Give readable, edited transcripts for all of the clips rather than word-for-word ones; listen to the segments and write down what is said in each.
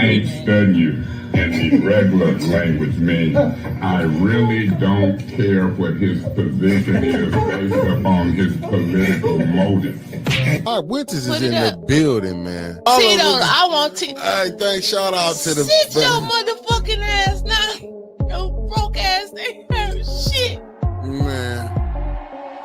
I ain't studying you in the regular language means I really don't care what his position is based upon his political motive. All right, Winters is in the building, man. Tito, I want to. Hey, thanks. Shout out to the. Sit your motherfucking ass now. Your broke ass ain't heard shit. Man.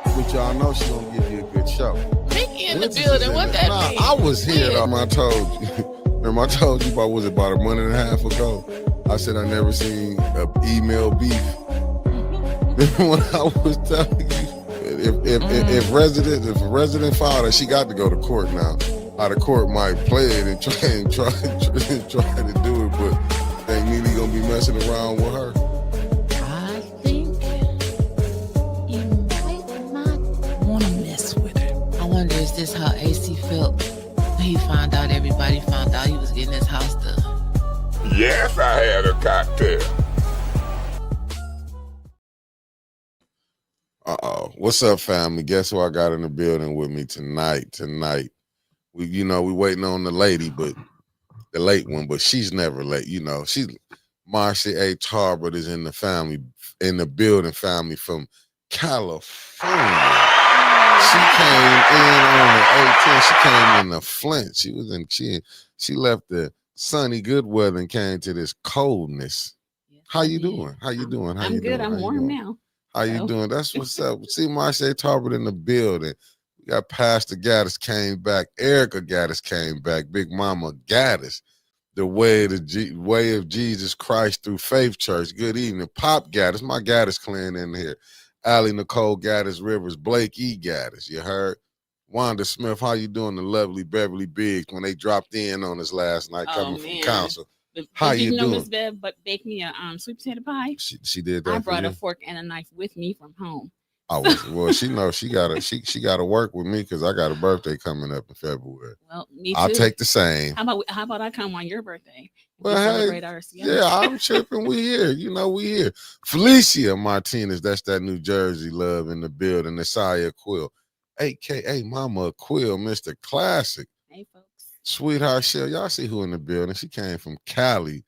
But y'all know she gonna give you a good show. Mickey in the building, what that mean? I was here though. I told you. Remember, I told you about a month and a half ago. I said I never seen an email beef. When I was telling you, if a resident filed her, she got to go to court now. How the court might play it and try to do it, but they really gonna be messing around with her. I think you might not want to mess with her. I wonder, is this how AC felt when he found out everybody found out he was getting his house done? Yes, I had a cocktail. What's up, family? Guess who I got in the building with me tonight? We waiting on the lady, but the late one, but she's never late. She's Marcia A. Tarbert is in the building, family from California. She came in on the 18th. She came in the Flint. She left the sunny good weather and came to this coldness. Yes, How you doing? I'm good. I'm warm now. How you doing? That's what's up. See Marcia Tarbert in the building. We got Pastor Gaddis came back. Erica Gaddis came back. Big Mama Gaddis. The way of Jesus Christ through Faith Church. Good evening. Pop Gaddis. My Gaddis clan in here. Allie Nicole Gaddis Rivers. Blake E. Gaddis. You heard? Wanda Smith. How you doing? The lovely Beverly Biggs when they dropped in on us last night coming from council. How you doing? Miss Bev baked me a sweet potato pie. She did that. I brought a fork and a knife with me from home. She knows she gotta work with me because I got a birthday coming up in February. Well, me too. I'll take the same. How about I come on your birthday? Well, hey, yeah, I'm tripping. We here. We here. Felicia Martinez, that's that New Jersey love in the building. Nasiah Quill, aka Mama Quill, Mr. Classic. Hey, folks. Sweetheart Shell, y'all see who in the building? She came from Cali.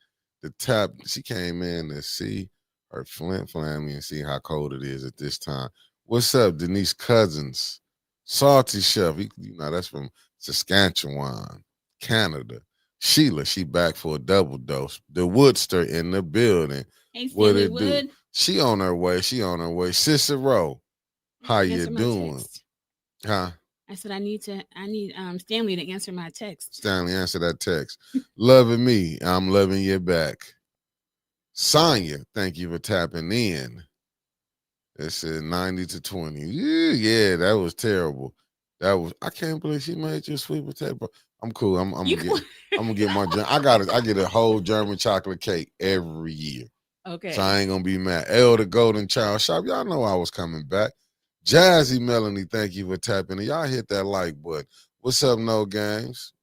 She came in to see her Flint family and see how cold it is at this time. What's up, Denise Cousins? Salty Chef, that's from Saskatchewan, Canada. Sheila, she back for a double dose. The Woodster in the building. Hey, what it do? She on her way. Cicero, how you doing? Huh? I said I need Stanley to answer my text. Stanley, answer that text. Loving me, I'm loving you back. Sonya, thank you for tapping in. It said 90 to 20. Yeah, that was terrible. I can't believe she made you a sweet potato. I'm cool. I'm gonna get my. I get a whole German chocolate cake every year. Okay. So I ain't gonna be mad. The Golden Child Shop. Y'all know I was coming back. Jazzy Melanie, thank you for tapping in. Y'all hit that like button. What's up, No Games?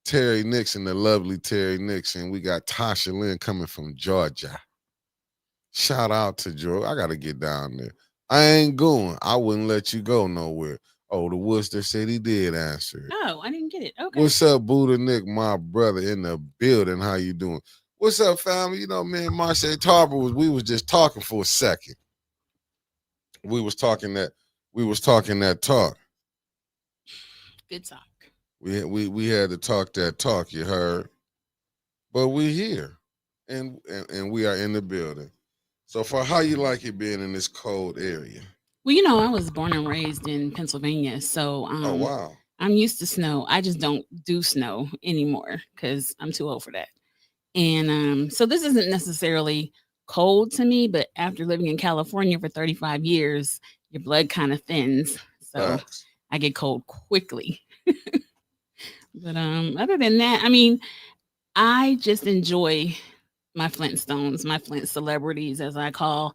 Terry Nixon, the lovely Terry Nixon. We got Tasha Lynn coming from Georgia. Shout out to Georgia. I got to get down there. I ain't going. I wouldn't let you go nowhere. Oh, the Worcester said he did answer it. Oh, I didn't get it. Okay. What's up, Buddha Nick, my brother in the building? How you doing? What's up, family? Me and Marcia Tarbert we was just talking for a second. We was talking that talk. Good talk. We had to talk that talk, you heard. But we here. And we are in the building. So for how you like it being in this cold area? Well, I was born and raised in Pennsylvania, so oh wow. I'm used to snow. I just don't do snow anymore because I'm too old for that. And so this isn't necessarily cold to me, but after living in California for 35 years, your blood kind of thins. So I get cold quickly. But other than that, I just enjoy my Flintstones, my Flint celebrities, as I call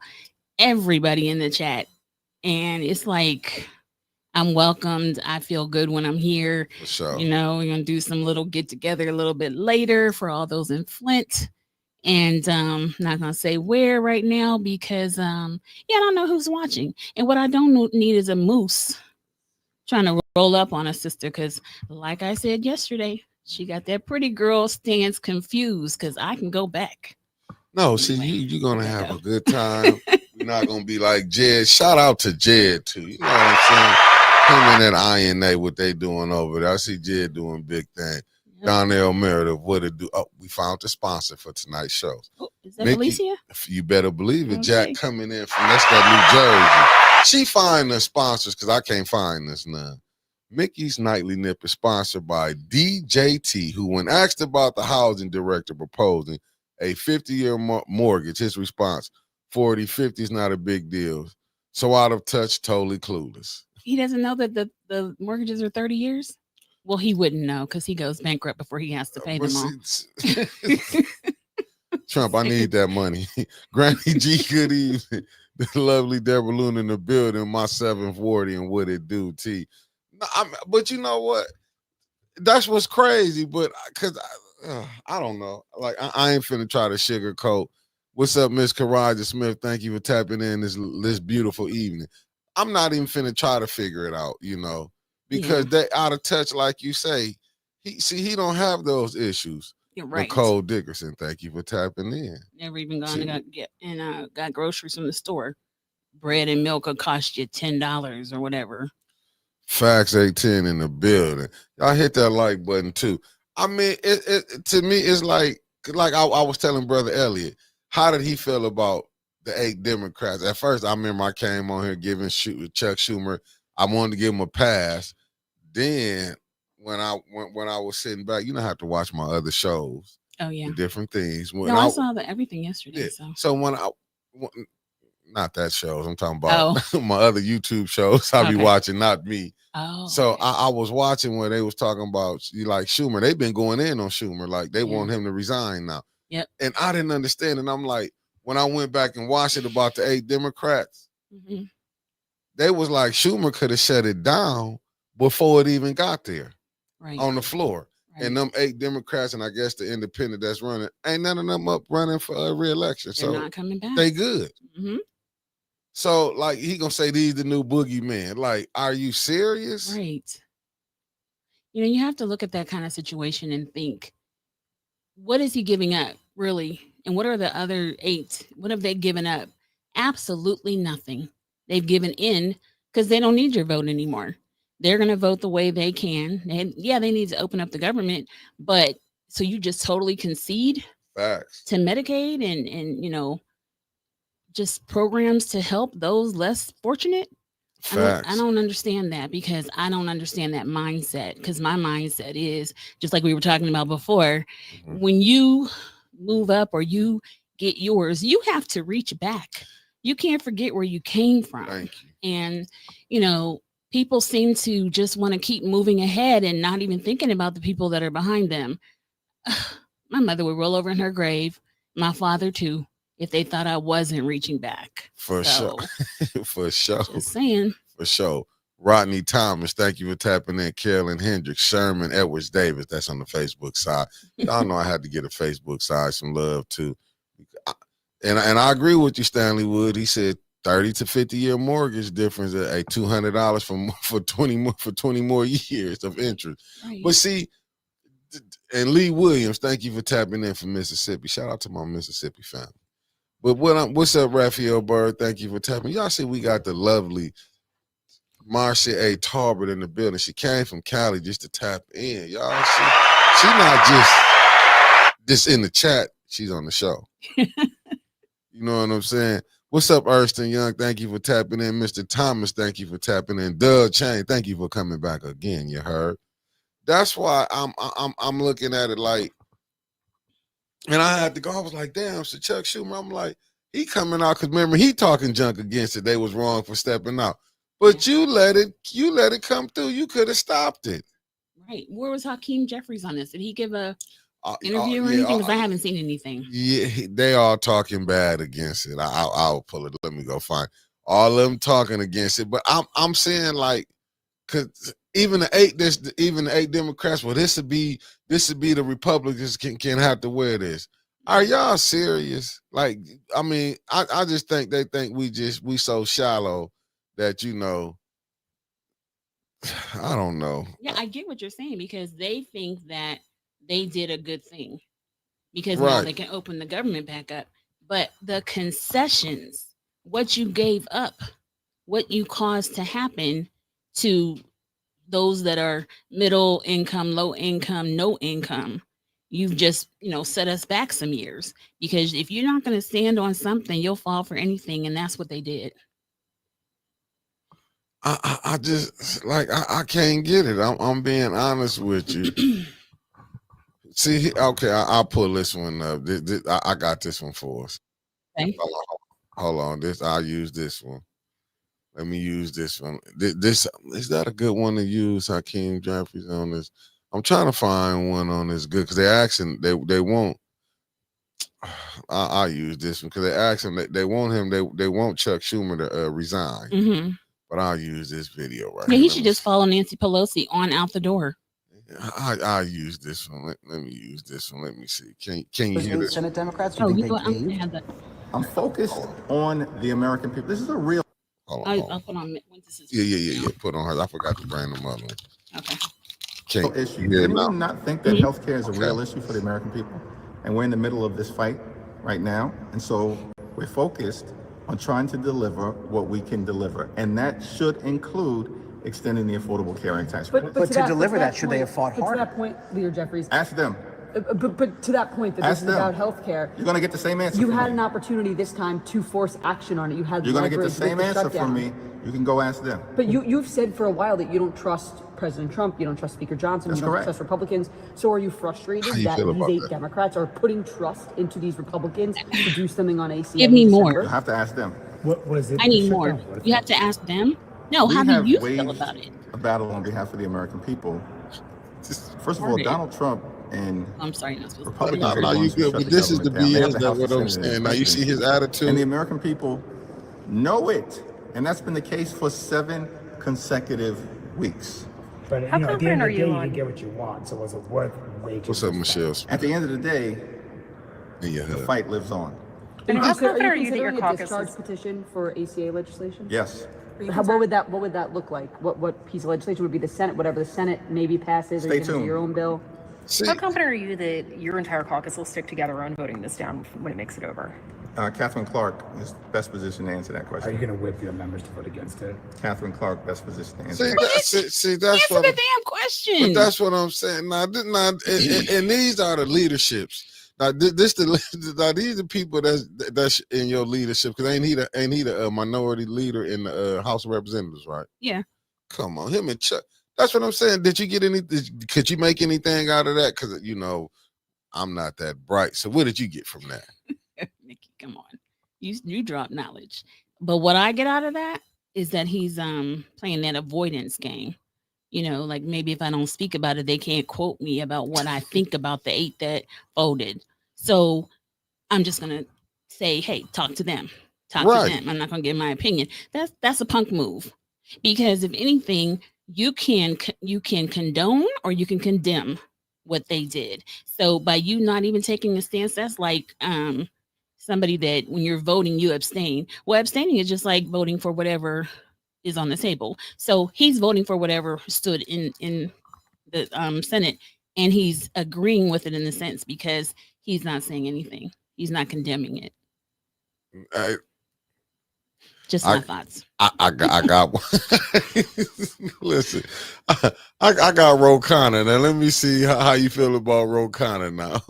everybody in the chat. And it's like I'm welcomed. I feel good when I'm here. For sure. We're going to do some little get together a little bit later for all those in Flint. And not going to say where right now because, I don't know who's watching. And what I don't need is a moose trying to roll up on a sister because, like I said yesterday, She got that pretty girl stance confused because I can go back. No, see, Anyway, you're gonna let have go. a good time. We're not gonna be like Jed. Shout out to Jed too. You know what I'm saying? Him and that INA, what they doing over there. I see Jed doing big thing. Yep. Donnell Meredith, what it do? Oh, we found the sponsor for tonight's show. Oh, is that Mickey, Felicia? you better believe it. Okay. Jack coming in from that's that New Jersey. She find the sponsors because I can't find this none. Mickey's Nightly Nip is sponsored by DJT, who, when asked about the housing director proposing a 50-year mortgage, his response, 40, 50 is not a big deal. So out of touch, totally clueless. He doesn't know that the mortgages are 30 years? Well, he wouldn't know because he goes bankrupt before he has to pay But them all. Trump, I need that money. Granny G, good evening. The lovely Deborah Luna in the building, my 740 and what it do, T. No, but you know what? That's what's crazy. But because I don't know. Like I ain't finna try to sugarcoat. What's up, Miss Karaja Smith? Thank you for tapping in this beautiful evening. I'm not even finna try to figure it out, you know, because they out of touch, like you say. He don't have those issues. You're right. Nicole Dickerson, thank you for tapping in. Never even gone and got groceries from the store. Bread and milk will cost you $10 or whatever. Fax 810 in the building. Y'all hit that like button too. I mean, it to me, it's like I was telling Brother Elliot, how did he feel about the 8 Democrats? At first, I remember I came on here giving Chuck Schumer, I wanted to give him a pass. Then when I was sitting back, you know, I have to watch my other shows. Oh yeah, different things. When I saw everything yesterday. Yeah. So when not that shows, I'm talking about Oh. my other YouTube shows I be watching, not me. Oh. So okay. I was watching where they was talking about like Schumer. They've been going in on Schumer, like they want him to resign now. Yep. And I didn't understand. And I'm like, when I went back and watched it about the 8 Democrats, they was like Schumer could have shut it down before it even got there, on the floor. Right. And them 8 Democrats, and I guess the independent that's running, ain't none of them up running for re-election. They're so not coming back. They good. So, like, he gonna say these the new boogeyman. Like, are you serious? Right. You know, you have to look at that kind of situation and think, what is he giving up, really? And what are the other 8? What have they given up? Absolutely nothing. They've given in because they don't need your vote anymore. They're going to vote the way they can. And yeah, they need to open up the government. But so you just totally concede Facts. To Medicaid and you know, just programs to help those less fortunate. Facts. I don't understand that because I don't understand that mindset, because my mindset is just like we were talking about before. When you move up or you get yours, you have to reach back. You can't forget where you came from. Thank you. And, you know, people seem to just want to keep moving ahead and not even thinking about the people that are behind them. My mother would roll over in her grave. My father too, if they thought I wasn't reaching back. For sure. For sure. Just saying. For sure. Rodney Thomas, thank you for tapping in. Carolyn Hendricks, Sherman Edwards Davis, that's on the Facebook side. Y'all know I had to get a Facebook side some love too. And I agree with you, Stanley Wood. He said 30 to 50-year mortgage difference at $200 for 20 more years of interest. Right. But see, and Lee Williams, thank you for tapping in from Mississippi. Shout out to my Mississippi family. But what's up, Raphael Bird? Thank you for tapping. Y'all see we got the lovely Marcia A. Tarbert in the building. She came from Cali just to tap in. Y'all see, she not just in the chat. She's on the show. You know what I'm saying? What's up, Erston Young? Thank you for tapping in. Mr. Thomas, thank you for tapping in. Doug Chain, thank you for coming back again. You heard? That's why I'm looking at it like, and I had to go. I was like, damn, so Chuck Schumer. I'm like, he coming out because remember he talking junk against it. They was wrong for stepping out, but you let it come through. You could have stopped it. Right. Where was Hakeem Jeffries on this? Did he give a interview or anything? Because I haven't seen anything. Yeah, they all talking bad against it. I'll pull it. Let me go find all of them talking against it. But I'm saying like, cause even the 8 Democrats. Well, this would be the Republicans can have to wear this. Are y'all serious? Like, I mean, I just think they think we so shallow that, you know, I don't know. Yeah, I get what you're saying because they think that they did a good thing because now they Right. can open the government back up. But the concessions, what you gave up, what you caused to happen to those that are middle income, low income, no income, you've just, set us back some years. Because if you're not going to stand on something, you'll fall for anything. And that's what they did. I just like I can't get it. I'm being honest with you. See, okay, I'll pull this one up. I got this one for us. Okay. Hold on. I'll use this one. Let me use this one. This is that a good one to use? Hakeem Jeffries on this. I'm trying to find one on this good because they're asking they won't. I'll use this one because they ask him they want him they want Chuck Schumer to resign. Mm-hmm. But I'll use this video right Yeah, here. he should just follow Nancy Pelosi on out the door. I'll use this one. Let me use this one. Let me see. Can you hear this? Senate Democrats? Oh, You you think go. they caved? I'm focused on the American people. This is a real. Hold on. I'll put on. This is Yeah. Put on her. I forgot to bring them up. Okay. Can't issue. hear Does now. anyone not think that Mhm. healthcare is a real issue for the American people? And we're in the middle of this fight right now. And so we're focused on trying to deliver what we can deliver. And that should include extending the Affordable Care Act tax credit. But to deliver that, should they have fought To harder? that point, Leader Jeffries, Ask them. but to that point, that this Ask is them. about health care, You're going to get the same answer you from had me. an opportunity this time to force action on it. You had You're going to get the leverage with same answer shutdown. from me. You can go ask them. But you've said for a while that you don't trust President Trump, you don't trust Speaker Johnson, That's you don't correct. trust Republicans. So are you frustrated How you that feel these about 8 that? Democrats are putting trust into these Republicans to do something on ACA? Give me in more. December? You have to ask them. What is it? I need more. You have to ask them. No, how do have you feel waged about it? a battle on behalf of the American people. First of all, Donald Trump and I'm sorry, you're not supposed to. Republicans are No, the you ones who good. shut But the this is the government down. They have BS the that House what of I'm Senate and saying. Now you see his presidency. attitude. And the American people know it. And that's been the case for 7 consecutive weeks. But How at the end confident of are the day, you you on- can get what you want. So was it worth waging? What's up, this Michelle? At the end of the day, In your the hood. fight lives on. And how confident are you that considering your a caucus discharge is? petition for ACA legislation? Yes. What would that look like? What piece of legislation would be the Senate? Whatever the Senate maybe passes, or Stay you can do tuned. your own bill. See, How confident are you that your entire caucus will stick together on voting this down when it makes it over? Catherine Clark is best positioned to answer that Are you question. going to whip your members to vote against it? Catherine Clark, best positioned to answer see, that question. that's Answer what. the damn question. But that's what I'm saying. Now, and these are the leaderships. Now, these are people that's in your leadership. Because ain't he the minority leader in the House of Representatives, right? Yeah. Come on, him and Chuck. That's what I'm saying. Did you get could you make anything out of that? Because I'm not that bright. So what did you get from that? Nikki, come on. You drop knowledge. But what I get out of that is that he's playing that avoidance game. Like maybe if I don't speak about it, they can't quote me about what I think about the 8 that voted. So I'm just gonna say, hey, talk to them. Talk Right. to them. I'm not gonna give my opinion. That's a punk move. Because if anything, you can condone or you can condemn what they did. So by you not even taking a stance, that's like somebody that when you're voting, you abstain. Well, abstaining is just like voting for whatever is on the table. So he's voting for whatever stood in the Senate, and he's agreeing with it in a sense because he's not saying anything. He's not condemning it. Just my thoughts. I got listen. I got Ro Khanna. Now let me see how you feel about Ro Khanna now.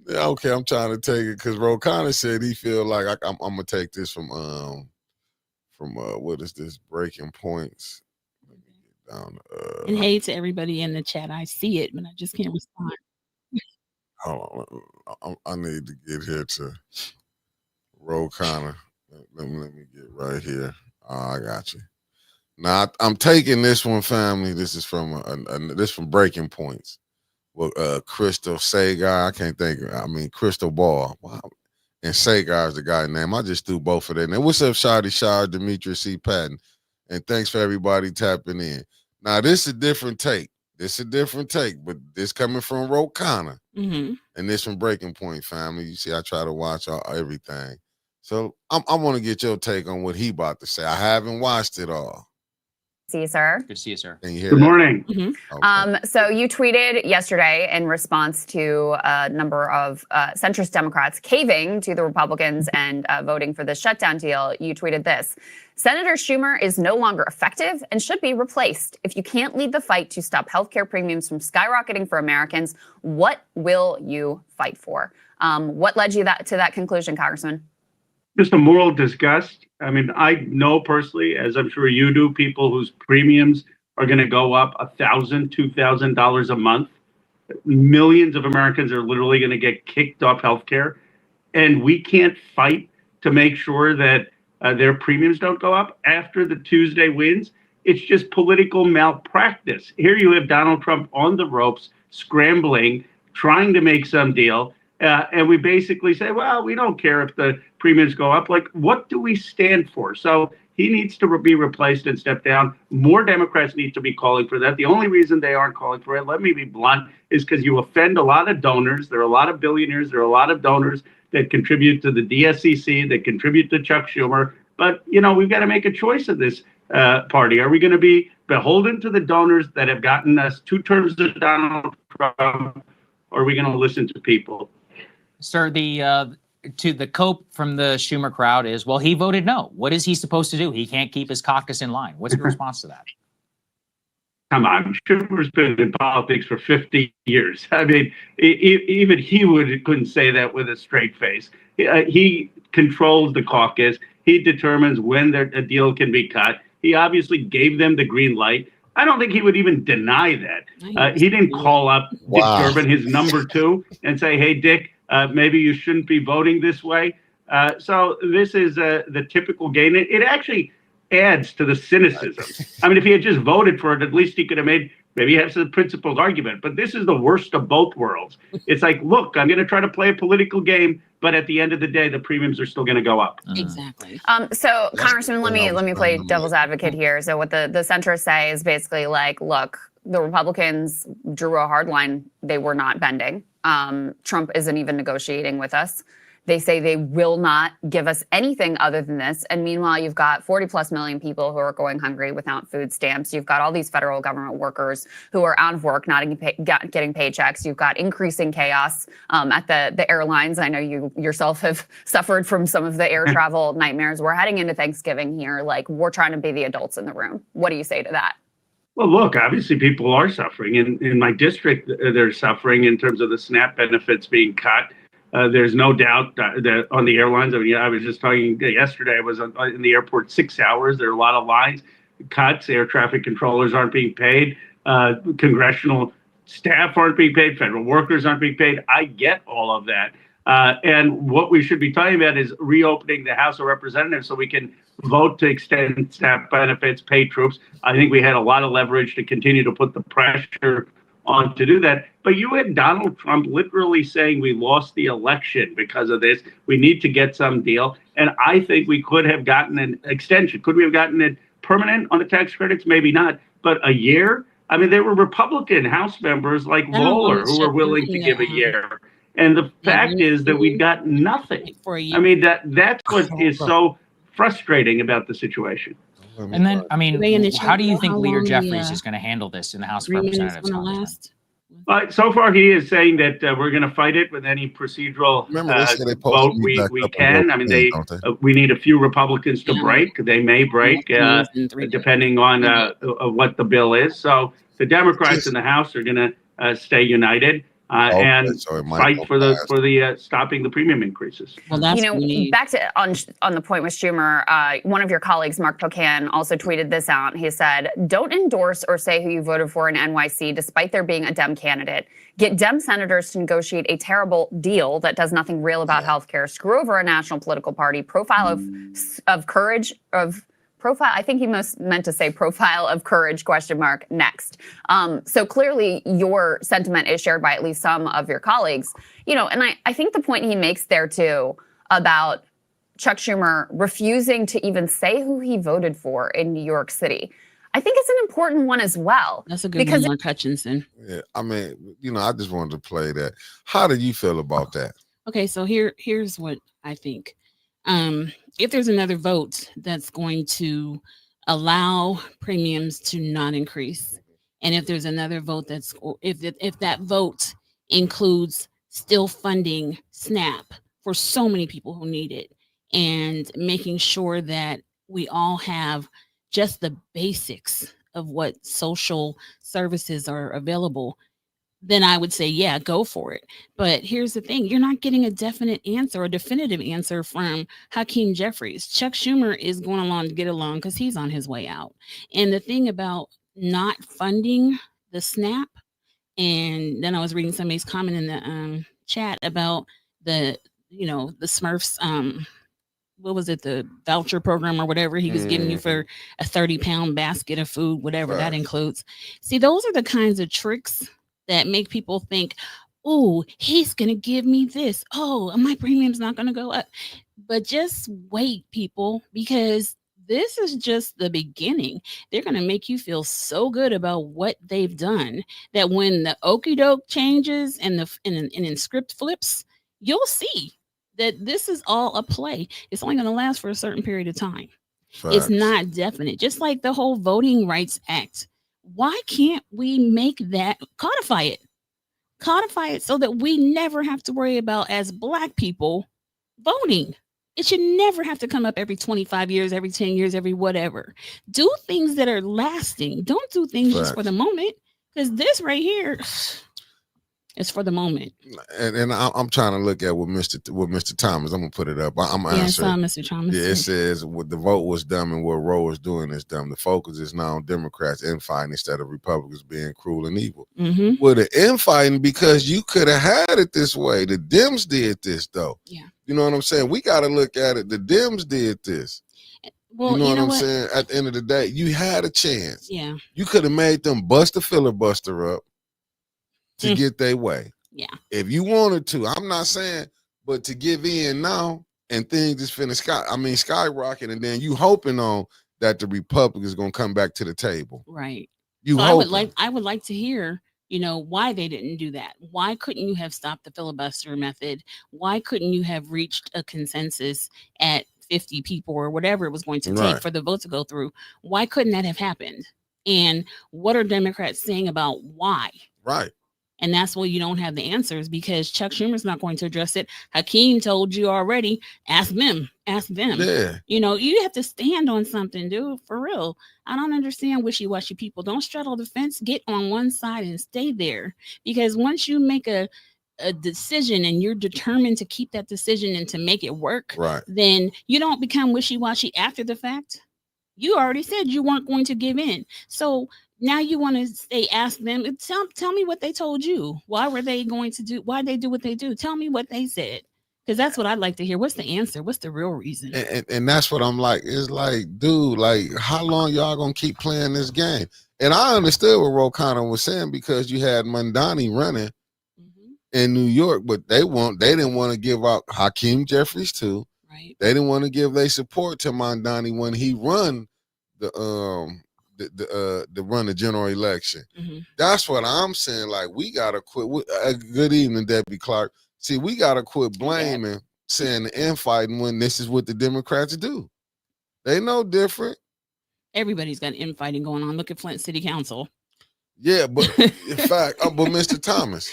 Okay, I'm trying to take it because Ro Khanna said he feel like I'm gonna take this from what is this Breaking Points? Let me get down. And hey to everybody in the chat. I see it, but I just can't respond. Hold on, I need to get here to Ro Khanna. Let me get right here. I got you. Now I'm taking this one, family. This is from this from Breaking Points. Well, Crystal Sagar. I can't think. Crystal Ball. Wow. And Sagar is the guy's name. I just threw both of them. And what's up, Shadi Shah, Demetrius C. Patton? And thanks for everybody tapping in. Now this is a different take. But this coming from Ro Khanna. Mm-hmm. And this from Breaking Point, family. You see, I try to watch everything. So I want to get your take on what he about to say. I haven't watched it all. See you, sir. Good to see you, sir. Can you hear Good that? morning. Okay. So you tweeted yesterday in response to a number of centrist Democrats caving to the Republicans and voting for the shutdown deal. You tweeted this: Senator Schumer is no longer effective and should be replaced. If you can't lead the fight to stop healthcare premiums from skyrocketing for Americans, what will you fight for? What led you to that conclusion, Congressman? Just a moral disgust. I mean, I know personally, as I'm sure you do, people whose premiums are going to go up $1,000, $2,000 a month. Millions of Americans are literally going to get kicked off healthcare, and we can't fight to make sure that their premiums don't go up after the Tuesday wins. It's just political malpractice. Here you have Donald Trump on the ropes, scrambling, trying to make some deal. And we basically say, well, we don't care if the premiums go up. Like, what do we stand for? So he needs to be replaced and step down. More Democrats need to be calling for that. The only reason they aren't calling for it, let me be blunt, is because you offend a lot of donors. There are a lot of billionaires. There are a lot of donors that contribute to the DSCC, that contribute to Chuck Schumer. But, you know, we've got to make a choice of this party. Are we going to be beholden to the donors that have gotten us 2 terms of Donald Trump, or are we going to listen to people? Sir, the cope from the Schumer crowd is, well, he voted no. What is he supposed to do? He can't keep his caucus in line. What's your response to that? Come on, Schumer's been in politics for 50 years. I mean, even he couldn't say that with a straight face. He controls the caucus. He determines when a deal can be cut. He obviously gave them the green light. I don't think he would even deny that. He didn't call up Dick Durbin, his number 2, and say, hey, Dick, maybe you shouldn't be voting this way. So this is the typical game. It actually adds to the cynicism. I mean, if he had just voted for it, at least he could have maybe have some principled argument. But this is the worst of both worlds. It's like, look, I'm going to try to play a political game, but at the end of the day, the premiums are still going to go up. Exactly. So, Congressman, let me play devil's advocate here. So what the centrists say is basically like, look, the Republicans drew a hard line. They were not bending. Trump isn't even negotiating with us. They say they will not give us anything other than this. And meanwhile, you've got 40+ million people who are going hungry without food stamps. You've got all these federal government workers who are out of work, not getting paychecks. You've got increasing chaos at the airlines. I know you yourself have suffered from some of the air travel nightmares. We're heading into Thanksgiving here. Like, we're trying to be the adults in the room. What do you say to that? Well, look, obviously people are suffering. In my district, they're suffering in terms of the SNAP benefits being cut. There's no doubt that on the airlines, I mean, I was just talking yesterday, I was in the airport 6 hours. There are a lot of lines, cuts. Air traffic controllers aren't being paid. Congressional staff aren't being paid. Federal workers aren't being paid. I get all of that. And what we should be talking about is reopening the House of Representatives so we can vote to extend SNAP benefits, pay troops. I think we had a lot of leverage to continue to put the pressure on to do that. But you had Donald Trump literally saying we lost the election because of this. We need to get some deal. And I think we could have gotten an extension. Could we have gotten it permanent on the tax credits? Maybe not. But a year? I mean, there were Republican House members like Lawler who were willing to give a year. And the fact is that we got nothing. I mean, that's what is so frustrating about the situation. And then, I mean, how do you think Leader Jeffries is going to handle this in the House of Representatives? So far, he is saying that we're going to fight it with any proceral vote we can. I mean, we need a few Republicans to break. They may break depending on what the bill is. So the Democrats in the House are going to stay united. And fight for the stopping the premium increases. Well, that's back to on the point with Schumer. One of your colleagues, Mark Pocan, also tweeted this out. He said, "Don't endorse or say who you voted for in NYC, despite there being a Dem candidate. Get Dem senators to negotiate a terrible deal that does nothing real about healthcare. Screw over a national political party. Profile of courage of." Profile, I think he meant to say profile of courage, ? Next. So clearly your sentiment is shared by at least some of your colleagues. And I think the point he makes there too about Chuck Schumer refusing to even say who he voted for in New York City, I think it's an important one as well. That's a good one, Mark Hutchinson. Yeah, I mean, I just wanted to play that. How do you feel about that? Okay, so here's what I think. If there's another vote that's going to allow premiums to not increase. And if there's another vote if that vote includes still funding SNAP for so many people who need it and making sure that we all have just the basics of what social services are available, then I would say, yeah, go for it. But here's the thing. You're not getting a definite answer or definitive answer from Hakeem Jeffries. Chuck Schumer is going along to get along because he's on his way out. And the thing about not funding the SNAP, and then I was reading somebody's comment in the chat about the Smurfs, what was it, the voucher program or whatever he was giving you for a 30-pound basket of food, whatever that includes. See, those are the kinds of tricks that make people think, oh, he's going to give me this. Oh, my premium's not going to go up. But just wait, people, because this is just the beginning. They're going to make you feel so good about what they've done that when the okie doke changes and the script flips, you'll see that this is all a play. It's only going to last for a certain period of time. Facts. It's not definite. Just like the whole Voting Rights Act. Why can't we make that, codify it so that we never have to worry about, as Black people, voting? It should never have to come up every 25 years, every 10 years, every whatever. Do things that are lasting. Don't do things just for the moment, because this right here is for the moment. And I'm trying to look at what Mr. Thomas. I'm gonna put it up. I'm answering. Mr. Thomas. Yeah, it says what the vote was dumb and what Roe is doing is dumb. The focus is now on Democrats infighting instead of Republicans being cruel and evil. Mm-hmm. Well, the infighting, because you could have had it this way. The Dems did this though. Yeah. You know what I'm saying? We got to look at it. The Dems did this. Well, you know what I'm saying? At the end of the day, you had a chance. Yeah. You could have made them bust the filibuster up to get their way. Yeah. If you wanted to. I'm not saying, but to give in now and things just finna skyrocket, and then you hoping on that the Republicans gonna come back to the table. Right. You so hoping. I would like to hear, why they didn't do that. Why couldn't you have stopped the filibuster method? Why couldn't you have reached a consensus at 50 people or whatever it was going to take for the vote to go through? Why couldn't that have happened? And what are Democrats saying about why? Right. And that's why you don't have the answers, because Chuck Schumer's not going to address it. Hakeem told you already. Ask them. Yeah. You have to stand on something, dude, for real. I don't understand wishy-washy people. Don't straddle the fence. Get on one side and stay there. Because once you make a decision and you're determined to keep that decision and to make it work, then you don't become wishy-washy after the fact. You already said you weren't going to give in. So now you want to ask them, tell me what they told you. Why were they going to do, why they do what they do? Tell me what they said. Because that's what I'd like to hear. What's the answer? What's the real reason? And that's what I'm like. It's like, dude, like, how long y'all gonna keep playing this game? And I understood what Ro Khanna was saying, because you had Mamdani running in New York, but they didn't want to give out Hakeem Jeffries too. Right. They didn't want to give their support to Mamdani when he run the run the general election. That's what I'm saying. Like, we gotta quit. Good evening, Debbie Clark. See, we gotta quit blaming, saying the infighting when this is what the Democrats do. They no different. Everybody's got infighting going on. Look at Flint City Council. Yeah, but in fact, but Mr. Thomas,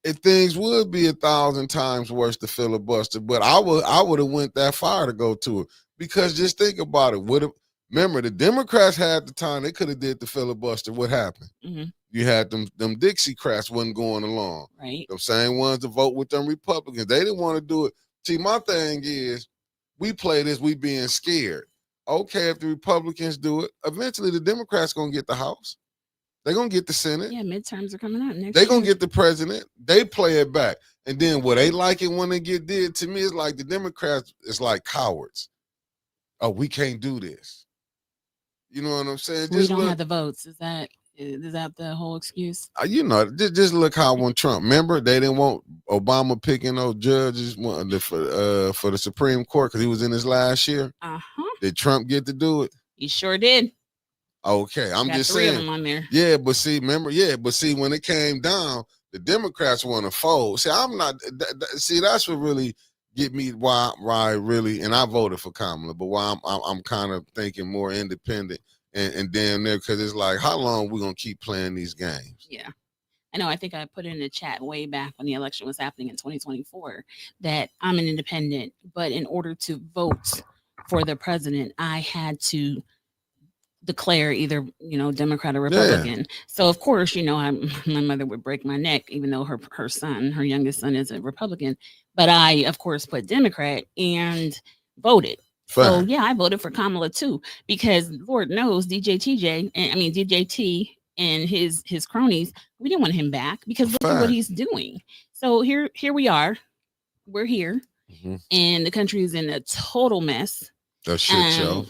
if things would be 1,000 times worse to filibuster, but I would have went that far to go to it, because just think about it. Remember, the Democrats had the time, they could have did the filibuster. What happened? You had them Dixiecrats wasn't going along. Right. Them same ones to vote with them Republicans. They didn't want to do it. See, my thing is, we play this, we being scared. Okay, if the Republicans do it, eventually the Democrats gonna get the House. They're gonna get the Senate. Yeah, midterms are coming up next They're year. gonna get the president. They play it back. And then what they like it when they get did, to me, it's like the Democrats is like cowards. Oh, we can't do this. You know what I'm saying? We don't have the votes. Is that the whole excuse? Just look how when Trump, remember, they didn't want Obama picking those judges for the Supreme Court because he was in his last year. Did Trump get to do it? He sure did. Okay, I'm Got just 3 saying. of them on there. Yeah, but see, remember, when it came down, the Democrats want to fold. See, I'm not. See, that's what really get me why I really, and I voted for Kamala, but why I'm kind of thinking more independent and damn near, because it's like, how long we gonna keep playing these games? Yeah. I know. I think I put in the chat way back when the election was happening in 2024 that I'm an independent, but in order to vote for the president, I had to declare either, Democrat or Republican. So of course, my mother would break my neck, even though her youngest son is a Republican, but I of course put Democrat and voted. So yeah, I voted for Kamala too, because Lord knows DJT and his cronies, we didn't want him back because look at what he's doing. So here we are. We're here, and the country is in a total mess. A shit show.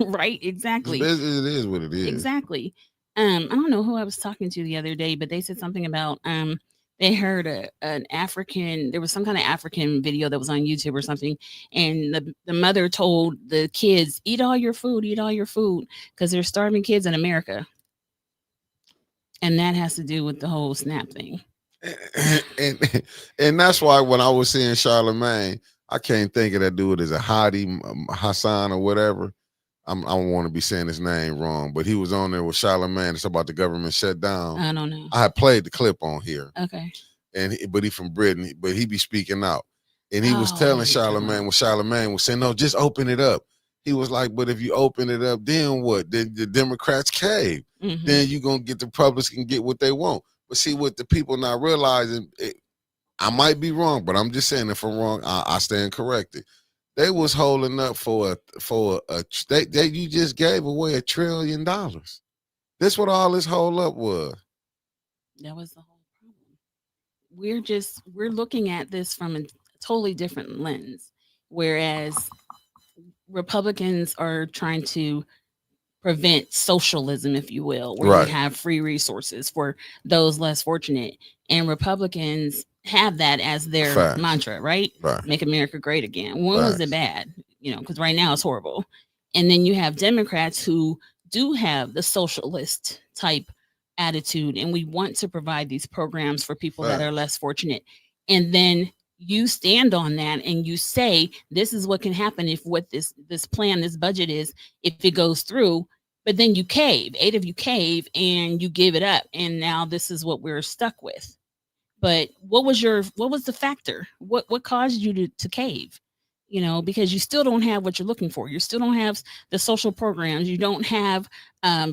Right? Exactly. It is what it is. Exactly. I don't know who I was talking to the other day, but they said something about they heard an African, there was some kind of African video that was on YouTube or something, and the mother told the kids, eat all your food, because there's starving kids in America. And that has to do with the whole SNAP thing. And that's why when I was seeing Charlemagne, I can't think of that dude as a Hadi Hassan or whatever. I don't want to be saying his name wrong, but he was on there with Charlemagne. It's about the government shutdown. I don't know. I had played the clip on here. Okay. But he from Britain, but he be speaking out. And he was telling Charlemagne, when Charlemagne was saying, no, just open it up. He was like, but if you open it up, then what? Then the Democrats cave. Then you're going to get the Republicans can get what they want. But see, what the people not realizing, I might be wrong, but I'm just saying if I'm wrong, I stand corrected. They was holding up for you just gave away $1 trillion. That's what all this hold up was. That was the whole problem. We're looking at this from a totally different lens, whereas Republicans are trying to prevent socialism, if you will, where you have free resources for those less fortunate, and Republicans have that as their mantra, right? Make America great again. When was it bad? Because right now it's horrible. And then you have Democrats who do have the socialist type attitude, and we want to provide these programs for people that are less fortunate. And then you stand on that and you say, this is what can happen if what this plan, this budget is, if it goes through. But then you cave, 8 of you cave, and you give it up. And now this is what we're stuck with. But what was the factor? What caused you to cave? Because you still don't have what you're looking for. You still don't have the social programs. You don't have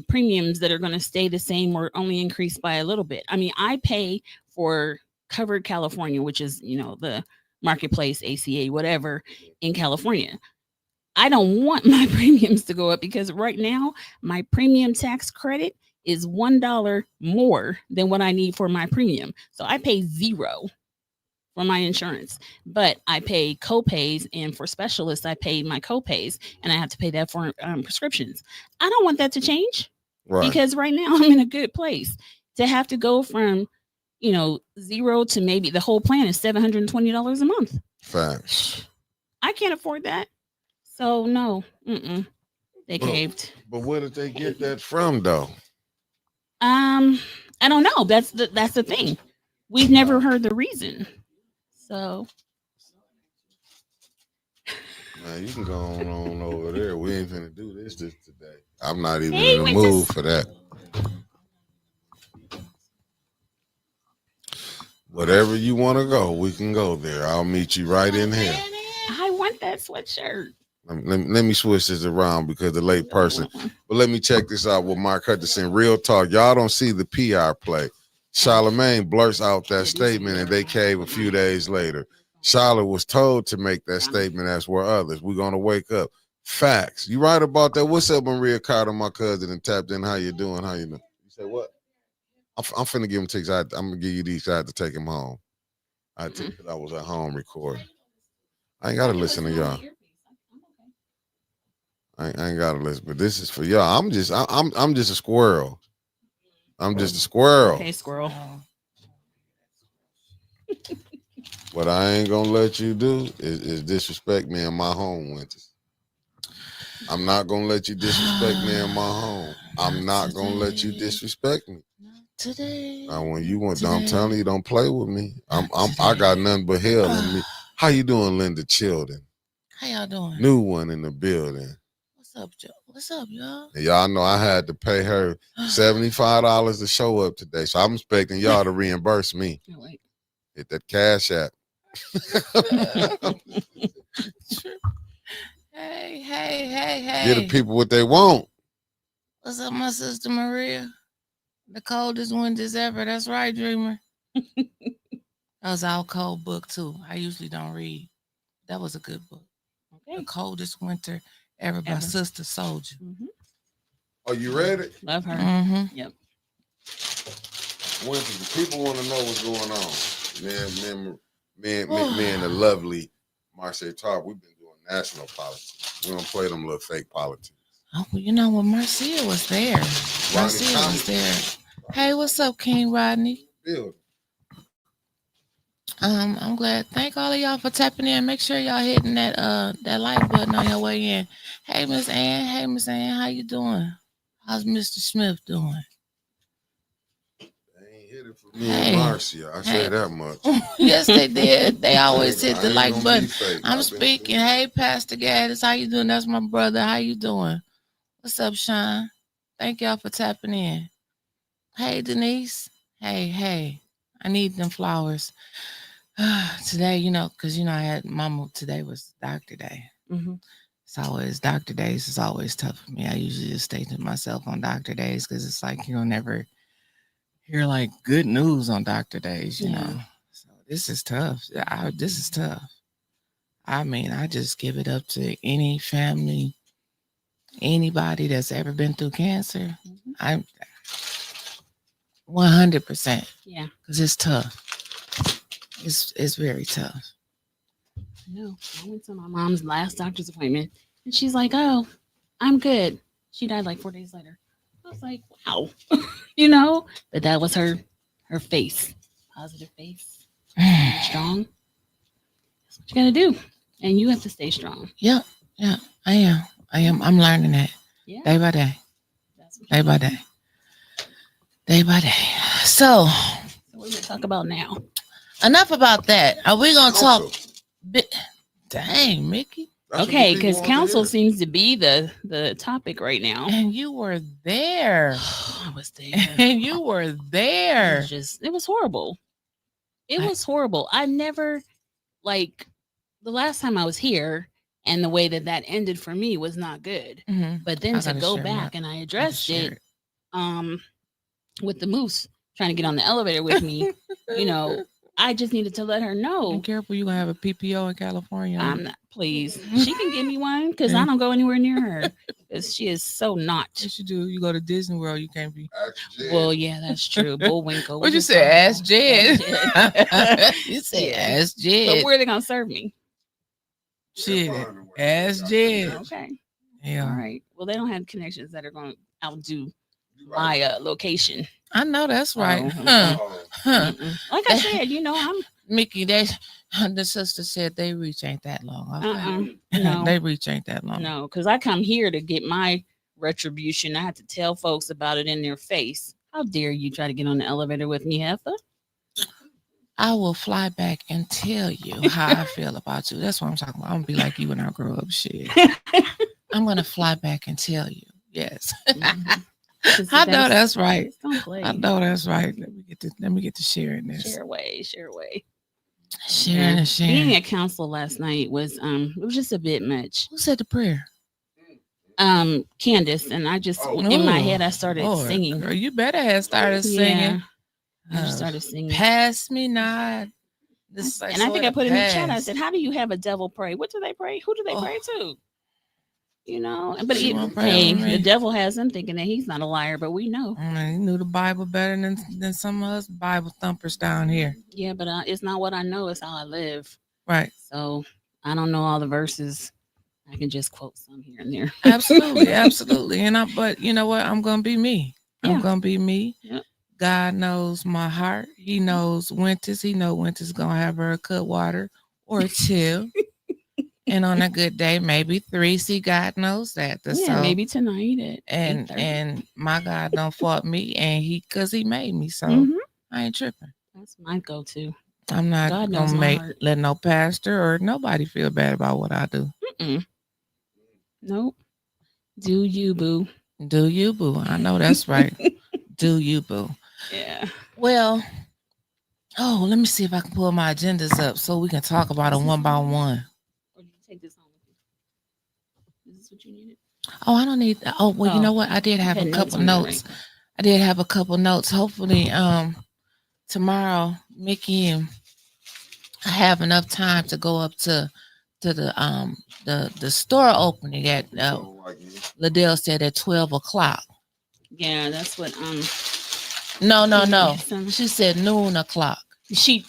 premiums that are going to stay the same or only increase by a little bit. I mean, I pay for Covered California, which is, the marketplace, ACA, whatever in California. I don't want my premiums to go up because right now my premium tax credit is $1 more than what I need for my premium. So I pay $0 for my insurance, but I pay co-pays, and for specialists, I pay my co-pays, and I have to pay that for prescriptions. I don't want that to change because right now I'm in a good place. To have to go from, 0 to maybe the whole plan is $720 a month. Facts. I can't afford that. So no, they caved. But where did they get that from, though? I don't know. That's the thing. We've never heard the reason. So man, you can go on over there. We ain't finna do this today. I'm not even in the mood for that. Whatever you want to go, we can go there. I'll meet you right in here. I want that sweatshirt. Let me switch this around because the late person. But let me check this out with Mark Hutchinson. Real talk. Y'all don't see the PR play. Charlemagne blurts out that statement and they cave a few days later. Charlotte was told to make that statement, as were others. We're going to wake up. Facts. You right about that. What's up, Maria Carter, my cousin, and tapped in. How you doing? How you doing? You say what? I'm finna give him tickets. I'm going to give you these. I had to take him home. I was at home recording. I ain't got to listen to y'all. I ain't gotta listen, but this is for y'all. I'm just a squirrel. I'm just a squirrel. Okay, squirrel. What I ain't gonna let you do is disrespect me in my home winters. I'm not gonna let you disrespect me in my home. I'm not gonna let you disrespect me. Now, when you want, I'm telling you, don't play with me. I got nothing but hell in me. How you doing, Linda Childen? How y'all doing? New one in the building. What's up, Joe? What's up, y'all? And y'all know I had to pay her $75 to show up today. So I'm expecting y'all to reimburse me. Oh, wait. Hit that Cash App. Hey. Give the people what they want. What's up, my sister Maria? The coldest winters ever. That's right, Dreamer. That was our cold book, too. I usually don't read. That was a good book. Okay. The coldest winter ever by Ever. Sister Soldier. Oh, you read it? Love her. Mm-hmm. Yep. Winter, the people want to know what's going on. Me and the lovely Marcia Tarp, we've been doing national politics. We don't play them little fake politics. Oh, well, you know what? Marcia was there. Marcia was there. Hey, what's up, King Rodney? Bill. I'm glad. Thank all of y'all for tapping in. Make sure y'all hitting that like button on your way in. Hey, Miss Ann. Hey, Miss Ann. How you doing? How's Mr. Smith doing? They ain't hit it for me and Marcia. I say that much. Yes, they did. They always hit the ain't like gonna button. be fake. I'm speaking. Hey, Pastor Gaddis. How you doing? That's my brother. How you doing? What's up, Sean? Thank y'all for tapping in. Hey, Denise. Hey. I need them flowers. Today, because, I had Mama, today was doctor day. Mm-hmm. It's always, doctor days is always tough for me. I usually just stay to myself on doctor days because it's like you'll never hear like good news on doctor days, you know. So this is tough. This is tough. I mean, I just give it up to any family, anybody that's ever been through cancer. I'm 100%. Yeah. Because it's tough. It's very tough. No, I went to my mom's last doctor's appointment and she's like, "Oh, I'm good." She died like 4 days later. I was like, wow, but that was her face, positive face, strong. That's what you got to do. And you have to stay strong. Yeah, I am. I'm learning that day by day, day by day, day by day. So what are we going to talk about now? Enough about that. Are we going to talk? Dang, Mickey. Okay, because council seems to be the topic right now. And you were there. I was there. And you were there. It was horrible. It was horrible. I never, the last time I was here and the way that ended for me was not good. Mm-hmm. But then to go back and I addressed it with the moose trying to get on the elevator with me, I just needed to let her know. Be careful, you're going to have a PPO in California. I'm not, please. She can give me one because I don't go anywhere near her because she is so not. Yes, you do. You go to Disney World, you can't be. Well, yeah, that's true. Bullwinkle. What'd you say? Ask Jed. You said Ask Jed. But where are they going to serve me? Shit. Ask Jed. Okay. Yeah. All right. Well, they don't have connections that are going to outdo my location. I know that's right. Like I said, I'm Mickey. The sister said they reach ain't that long. Okay. No, they reach ain't that long. No, because I come here to get my retribution. I have to tell folks about it in their face. How dare you try to get on the elevator with me, Heifer? I will fly back and tell you how I feel about you. That's what I'm talking about. I'm gonna be like you when I grow up. Shit. I'm gonna fly back and tell you. Yes. Mm-hmm. I know that's right. Don't play. I know that's right. Let me get to sharing this. Share away. Sharing and sharing. Being at council last night was it was just a bit much. Who said the prayer? Candace, and I just in my head I started singing. Girl, you better have started singing. I just started singing. Pass me not. And I think I put in the chat. I said, "How do you have a devil pray? What do they pray? Who do they pray to?" But the devil has him thinking that he's not a liar, but we know. He knew the Bible better than some of us Bible thumpers down here. Yeah, but it's not what I know, it's how I live. Right. So I don't know all the verses. I can just quote some here and there. Absolutely. But you know what? I'm gonna be me. I'm gonna be me. Yep. God knows my heart. He knows Winters. He knows Winters gonna have her a Cutwater or 2. And on a good day, maybe 3. See, God knows that. Maybe tonight at 8:30. And my God don't fault me, and because he made me, so I ain't tripping. That's my go-to. I'm not God knows gonna my heart. let no pastor or nobody feel bad about what I do. Mm-mm. Nope. Do you, boo? Do you, boo? I know that's right. Do you, boo? Yeah. Well, oh, let me see if I can pull my agendas up so we can talk about them one by one. Or did you take this home with you? Is this what you needed? Oh, I don't need. Oh, well, you know what? I did You have had a couple on there, notes. right? I did have a couple notes. Hopefully, tomorrow, Mickey and I have enough time to go up to the store opening at Liddell said at 12 o'clock. Yeah, that's what No. She said noon o'clock. She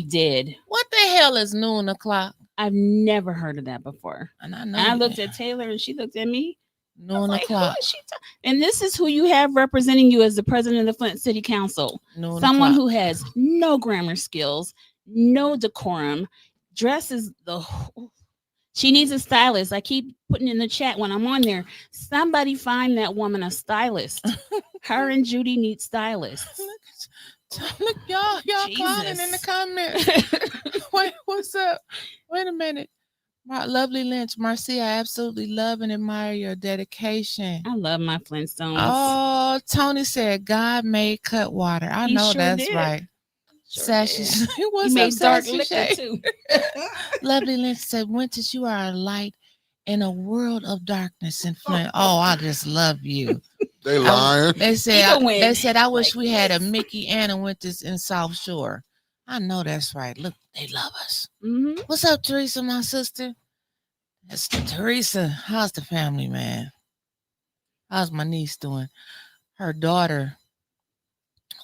did. What the hell is noon o'clock? I've never heard of that before. And I know. And I looked at Taylor and she looked at me. Noon o'clock. And this is who you have representing you as the president of the Flint City Council. Noon Someone o'clock. who has no grammar skills, no decorum, dresses the. She needs a stylist. I keep putting in the chat when I'm on there. Somebody find that woman a stylist. Her and Judy need stylists. Look, y'all clowning in the comments. Wait, what's up? Wait a minute. My lovely Lynch, Marcia, I absolutely love and admire your dedication. I love my Flintstones. Oh, Tony said God made Cutwater. I know sure that's did. right. Sure Sassy, did. what's He up, made dark Sassy liquor Shay? too. Lovely Lynch said, Winters, you are a light in a world of darkness in Flint. Oh, I just love you. They lying. They said, He gonna win. they said, I wish Like we had a this. Mickey and a Winters in South Shore. I know that's right. Look, they love us. Mm-hmm. What's up, Teresa, my sister? That's Teresa. How's the family, man? How's my niece doing? Her daughter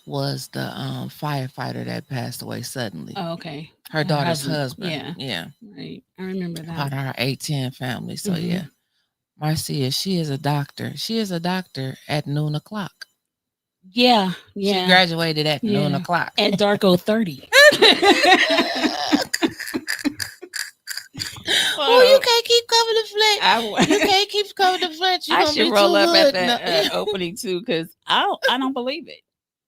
was the firefighter that passed away suddenly. Oh, okay. Her daughter's husband. Yeah. Right. I remember that. Part of our 810 family. So Mhm. yeah. Marcia, she is a doctor. She is a doctor at noon o'clock. Yeah. She graduated at noon o'clock. At Darko 30. Oh, you can't keep covering the Flint. You can't keep covering the Flint. You I gonna should be roll too up good. at that No. opening too, because I don't believe it.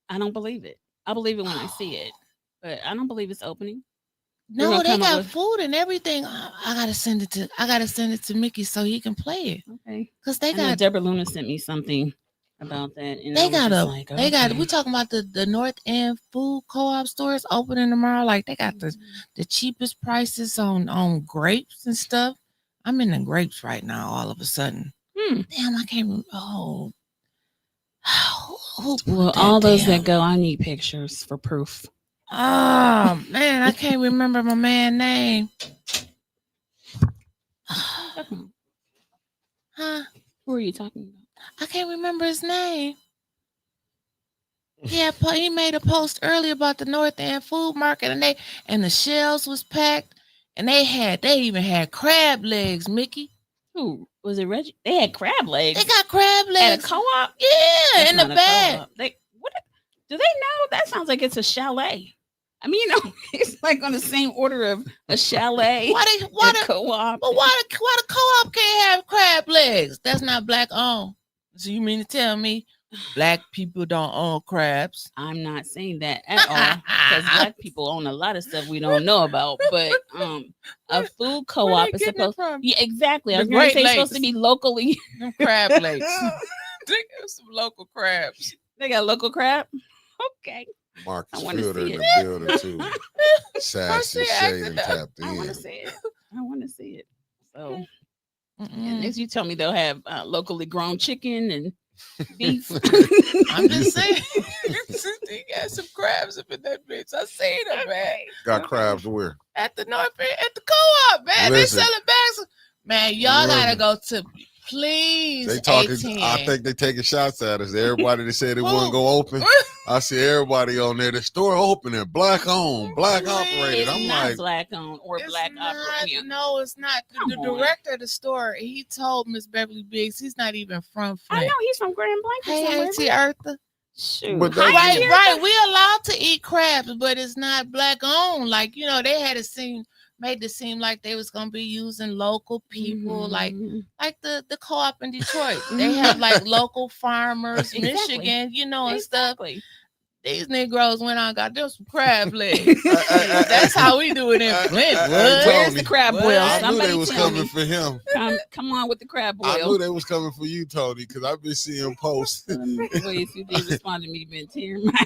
I don't believe it. I believe it when I see it, but I don't believe it's opening. We're No, gonna they come up got with- food and everything. I gotta send it to Mickey so he can play it. Okay. Cause they I know got Deborah Luna sent me something about that, and they I was got just a like, they got okay. we talking about the North End food co-op stores opening tomorrow. Like they got the cheapest prices on grapes and stuff. I'm in the grapes right now all of a sudden. Damn, I can't remember. Oh. Who put Well, that all those damn- that go, I need pictures for proof. Oh man, I can't remember my man's name. Huh? Who are you talking about? I can't remember his name. Yeah, he made a post earlier about the North End food market, and the shelves was packed, and they even had crab legs, Mickey. Who was it? Reggie? They had crab legs. They got crab At legs a co-op. Yeah, That's in the not a bag. co-op. Do they know? That sounds like it's a chalet. I mean, you know, it's like on the same order of a chalet. Why and the a co-op? But why the co-op can't have crab legs? That's not black owned. So you mean to tell me black people don't own crabs? I'm not saying that at all, because black people own a lot of stuff we don't know about. But a food co-op is supposed. Yeah, exactly. I was The going to Great say it's supposed to Lakes. be locally. Them crab legs. They got some local crabs. They got local crab. Okay. Marcus I wanna Fielder see in it. the building too. Sassy Shay and tapped I want to in. see it. I want to see it. So, Mm-mm. and next you tell me they'll have locally grown chicken and beef. I'm just saying. They got some crabs up in that bitch. I seen them, man. Got crabs where? At the North End, at the co-op, man. Listen. They selling bags. Man, y'all gotta Listen. go to please. They talking. 18. I think they taking shots at us. Everybody that said it wouldn't go open. I see everybody on there. The store opening, black owned, black operated. It's I'm not like, black owned or black operated. No, it's not. The Come on. director of the store, he told Miss Beverly Biggs he's not even from Flint. I know he's from Grand Blanc. Hey, Auntie Eartha. Shoot. But they- Right, Auntie right. We allowed to eat crabs, but it's not black owned. Like, you know, they had made it seem like they was gonna be using local people, like the co-op in Detroit. They have like local farmers, Exactly. Michigan, you know, and stuff. Exactly. These Negroes went out and got them some crab legs. That's how we do it in Flintwood. Where's the crab boil? I knew Somebody they was tell coming me. for him. Come on with the crab I boil. knew they was coming for you, Tony, because I've been seeing posts. Wait, you did respond to me, been tearing my.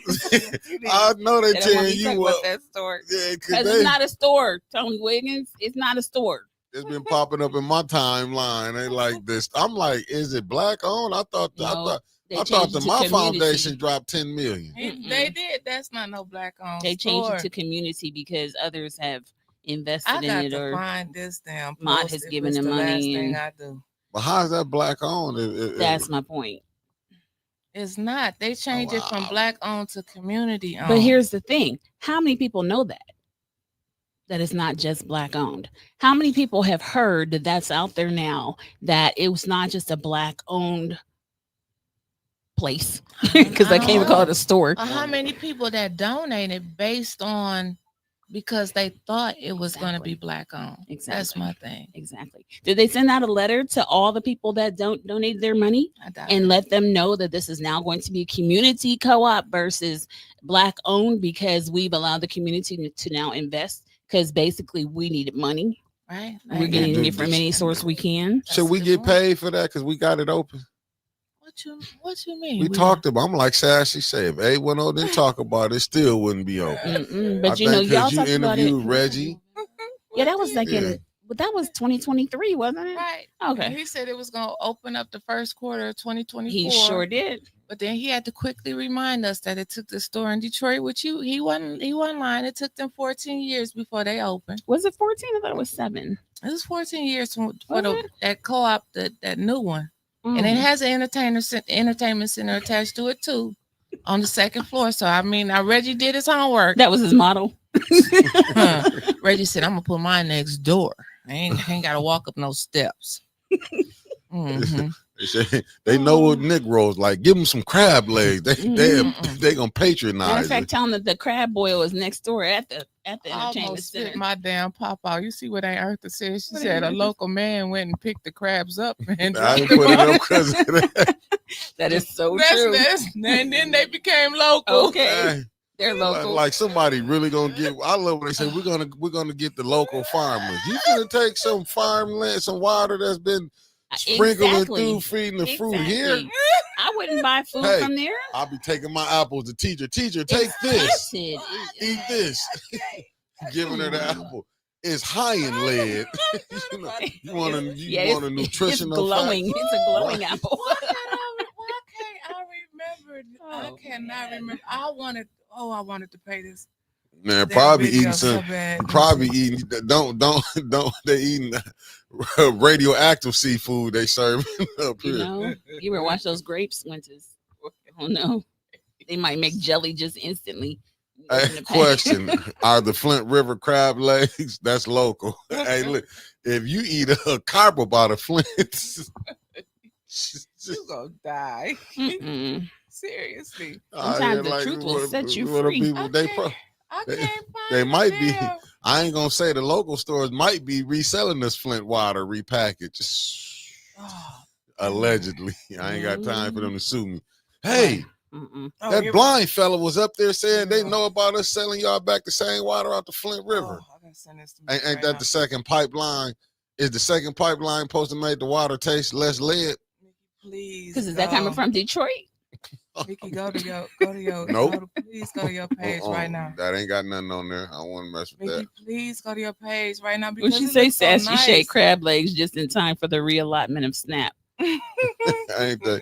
I know they They don't want tearing me to talk you about up. that store. Yeah, Because because it's not a store, Tony Wiggins. It's not a store. it's been popping up in my timeline. They like this. I'm like, is it black owned? I thought No, I they thought changed that it to my community. foundation dropped 10 million. They did. That's not no black owned. They changed store. it to community because others have invested I in got it, to or find this damn Mott post has if given it's them the last money. thing And I do. But how is that black owned? that's my point. It's not. They changed it from wow. black owned to community owned. But here's the thing: how many people know that? That it's not just black owned. How many people have heard that that's out there now? That it was not just a black owned place, because I can't even call it a store. How many people that donated based on because they thought it was going to be black owned? Exactly. That's my thing. Exactly. Did they send out a letter to all the people that don't donate their money I doubt and it. let them know that this is now going to be a community co-op versus black owned, because we've allowed the community to now invest, because basically we needed money. Right? We're getting do it from this. any source we can. Should we get paid for that? Because we got it open. What you mean? We talked about. I'm like Sassy said, if A went over didn't talk about it, it still wouldn't be open. But I you know, think y'all 'cause you talked about it. interviewed Reggie. Yeah, that was like Yeah. but that was 2023, wasn't it? Right. Okay. And he said it was going to open up the first quarter of 2024. He sure did. But then he had to quickly remind us that it took the store in Detroit, which he wasn't lying. It took them 14 years before they opened. Was it 14? I thought it was 7. It was 14 years for Was it? that co-op, that new one. And it has an entertainment center attached to it too, on the second floor. So I mean, now Reggie did his homework. That was his model. Reggie said, "I'm gonna put mine next door. I ain't gotta walk up no steps." Mhm. They know what Negroes like. Give them some crab legs. They gonna Matter patronize of fact, it. tell them that the crab boil is next door at the I entertainment almost spit center. my damn pop out. You see what Aunt Eartha said? She What said a Aunt Eartha local man went and picked the crabs up and I dropped didn't them put it on up it. because of that. That is so true. And then they became local. Okay, Hey, they're local. like somebody really gonna get. I love when they say we're gonna get the local farmers. You gonna take some farmland, some water that's been sprinkling Exactly. through, feeding the fruit here. Exactly. I wouldn't buy food Hey, from there. I'll be taking my apples to teacher. Teacher, take this. Scented. Eat this. Giving her the apple. It's high in lead. you want a Yeah, want a it's nutritional glowing. fact? It's a glowing apple. Why can't I remember? I cannot remember. I wanted to pay this. Man, that probably video eating so some. bad. Probably eating. Don't. They eating radioactive seafood they serve up You here. know, you ever watch those grapes, Winters? Oh no, they might make jelly just instantly. Hey, question: are the Flint River crab legs? That's local. Hey, look, if you eat a carp out of Flint, You gonna die. Mm-mm. Seriously. Sometimes the truth will set you free. People, they they might be. I ain't gonna say the local stores might be reselling this Flint water repackaged. Allegedly, I ain't got time for them to sue me. Hey, that blind fella was up there saying they know about us selling y'all back the same water out the Flint River. Ain't that the second pipeline? Is the second pipeline supposed to make the water taste less lead? Please. Because is that coming from Detroit? Mickey, go to your Nope. please go to your page right now. That ain't got nothing on there. I don't want to mess with Mickey, that. please go to your page right now. When Because she it say looks so sassy nice. shake crab legs just in time for the reallotment of SNAP. Ain't that?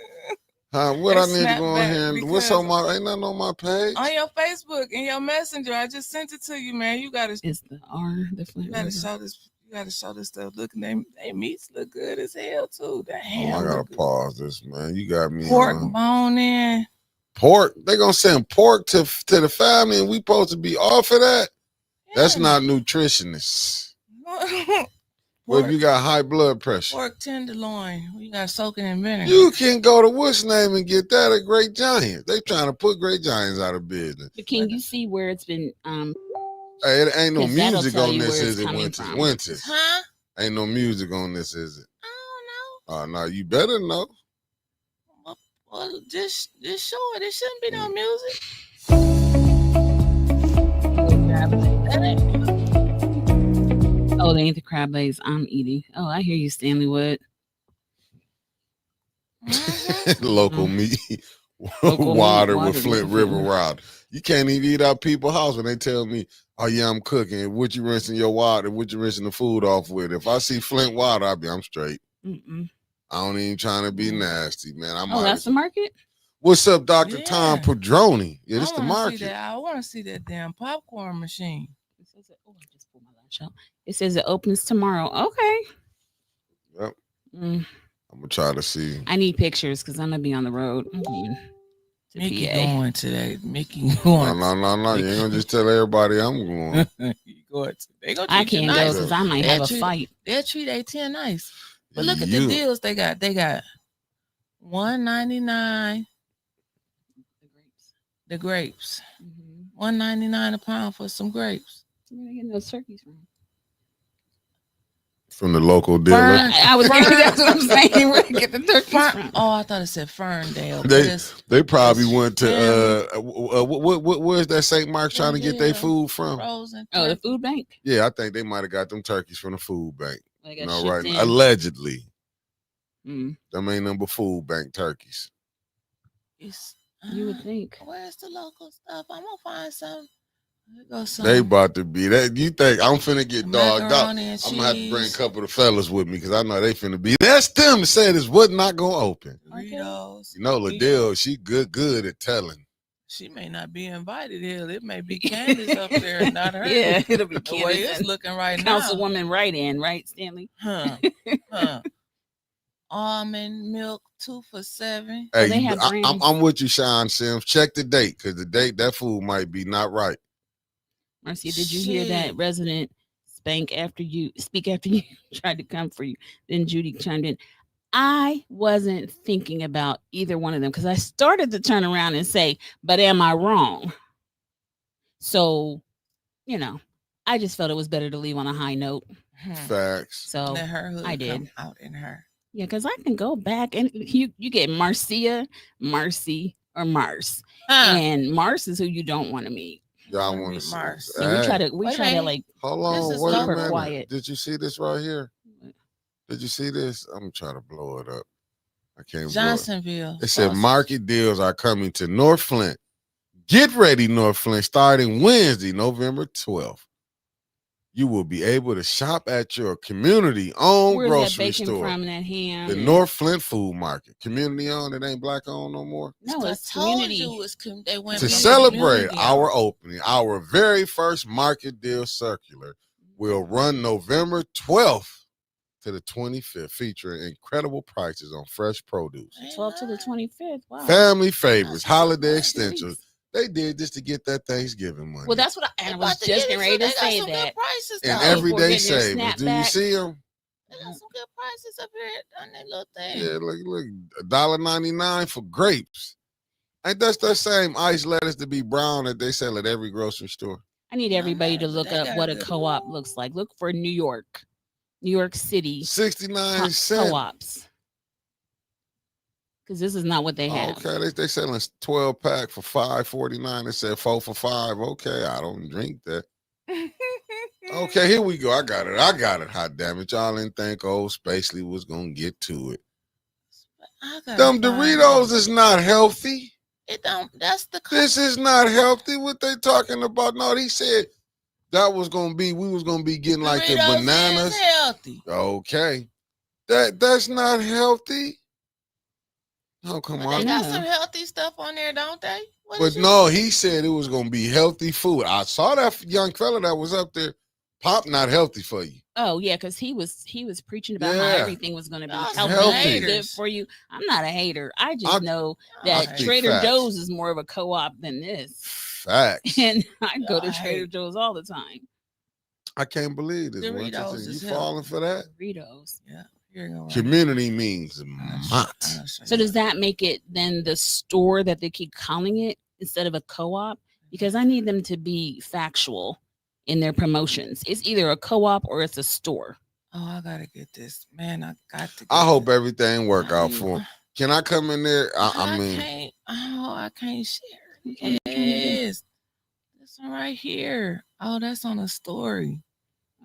Huh? What I That's need to go in snapback here and what's because- on my? Ain't nothing on my page. On your Facebook, in your messenger, I just sent it to you, man. You gotta. It's the Flint You gotta River. show this. You gotta show this stuff. Look, they meats look good as hell too. The Oh, ham. I gotta look good. pause this, man. You got me. Pork on. bone in. Pork. They gonna send pork to the family, and we supposed to be off of that. That's not nutritionist. What if you got high blood pressure? Pork tenderloin. You gotta soak it in vinegar. You can go to what's name and get that at Great Giant. They trying to put Great Giants out of business. But can you see where it's been Hey, it ain't no 'Cause that'll music tell on you this, where it's is it? coming Winters. from. Winters. Huh? Ain't no music on this, is it? I Oh no, you better know. don't know. Well, just show it. There shouldn't be no music. Oh, they ain't the crab legs I'm eating. Oh, I hear you, Stanley Wood. Local meat, Local meat, water water with Flint with River Flint. Route. You can't even eat out people's house when they tell me, "Oh yeah, I'm cooking." What you rinsing your water? What you rinsing the food off with? If I see Flint water, I'm straight. Mm-mm. I don't even trying to be nasty, man. Oh, that's the market? What's up, Dr. Tom Padroni? Yeah, this the wanna see market. that. I want to see that damn popcorn machine. Oh, I just pulled my lash out. It says it opens tomorrow. Okay. Yep. Mm, I'm gonna try to see. I need pictures because I'm gonna be on the road. To Mickey PA. going today. Mickey No, going. no. You ain't gonna just tell everybody I'm going. You going to- They gonna I treat you can't go nice. because I might have a fight. They'll treat AT&T nice. But look at You. the deals they got. They got $1.99. The grapes. $1.99 a pound for some grapes. Where are they getting those turkeys from? From the local dealer. I was thinking that's what I'm saying. Where they get the turkeys from? Oh, I thought it said Ferndale. They probably went to where's that St. Mark's trying to get their food from? Frozen. Oh, the food bank. Yeah, I think they might have got them turkeys from the food bank. They got No, shipped right in. now. Allegedly. Mm. Them ain't number food bank turkeys. You would think. Where's the local stuff? I'm gonna find some. There goes some. They about to be that. You think I'm finna get dogged out? I'm Macaroni and gonna have to bring a cheese. couple of the fellas with me because I know they finna be. That's them that said this was not gonna open. Doritos. You know, Liddell, she good at telling. She may not be invited here. It may be Candace up there and not her. Yeah, it'll be the way Candace it's and looking right now. Councilwoman Right-In, right, Stanley? Huh. Almond milk 2 for $7. Hey, they have brands. I'm with you, Sean Sims. Check the date because the date that food might be not right. Marcia, did you hear that resident speak after you tried to come for you? Then Judy chimed in. I wasn't thinking about either one of them because I started to turn around and say, but am I wrong? So, I just felt it was better to leave on a high note. Facts. So Let her hood I did. come out in her. Yeah, because I can go back and you get Marcia, Marcy, or Mars. And Mars is who you don't want to meet. Y'all want to Mars. Yeah, we try to like hold on, this is wait a super minute. quiet. Did you see this right here? Did you see this? I'm trying to blow it up. I can't. Johnsonville. It said market deals are coming to North Flint. Get ready, North Flint, starting Wednesday, November 12th. You will be able to shop at your community-owned Where's grocery that bacon store. from, that ham? The North Flint Food Market. Community-owned, it ain't black-owned no more. No, I it's told community. you they went To from celebrate community. our opening, our very first market deal circular will run November 12th to the 25th, featuring incredible prices on fresh produce. 12th to the 25th. Wow. Family favorites, holiday extensions. They did this to get that Thanksgiving money. Well, that's what I was just getting ready to say that. Prices, And though. everyday People getting their savings. Do you snapback. see them? They got some good prices up here on that little thing. Yeah, look, $1.99 for grapes. Ain't that same ice lettuce to be brown that they sell at every grocery store? I need everybody to look They up got what a good- co-op looks like. Look for New York City 69 cents. co-ops. Because this is not what they have. Okay, they selling 12 pack for $5.49. They said 4 for $5. Okay, I don't drink that. Okay, here we go. I got it. Hot damn it. Y'all didn't think old Spacely was gonna get to it. Them Doritos is not healthy. It don't. That's the. This is not healthy. What they talking about? No, he said that was gonna be. We was gonna be getting like the Doritos bananas. is healthy. Okay, that's not healthy. Oh come But on. they got some healthy stuff on there, don't they? What But is it? no, he said it was gonna be healthy food. I saw that young fella that was up there. Pop not healthy for you. Oh yeah, because he was preaching about how Yeah. everything was going to be Y'all healthy, some and good haters. for you. I'm not a hater. I just know I that speak Trader facts. Joe's is more of a co-op than this, Facts. and I go to I Trader hate- Joe's all the time. I can't believe this. Doritos Winston. is You falling for that? Doritos. Yeah. Here you go. Right. Community means much. So does that make it then the store that they keep calling it instead of a co-op? Because I need them to be factual in their promotions. It's either a co-op or it's a store. Oh, I gotta get this, man. I got to. Get I hope this. everything work out for him. Can I come in there? I mean, can't. Oh, I can't share. Yes. This one right here. Oh, that's on a story.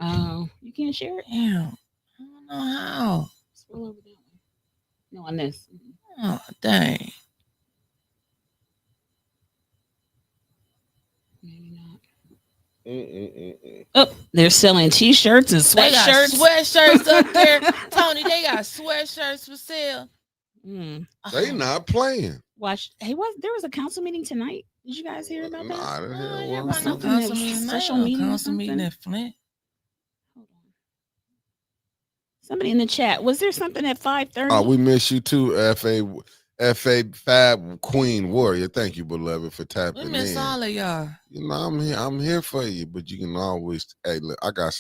Oh, you can't share it? Damn. I don't know how. Scroll over that way. No, on this. Oh, dang. Maybe not. Mm-mm-mm-mm. Oh, they're selling T-shirts and They got sweatshirts. sweatshirts up there. Tony, they got sweatshirts for sale. Mm. They not playing. Watch. Hey, there was a council meeting tonight. Did you guys hear about that? Nah, I didn't hear Oh, one. yeah, Something council that was meeting, special meeting or council meeting something? in Flint. Hold on. Somebody in the chat. Was there something at 5:30? Oh, we miss you too, FA Fab Queen Warrior. Thank you, beloved, for We tapping miss in. all of y'all. You know, I'm here for you, but you can always. Hey, look, I'm gonna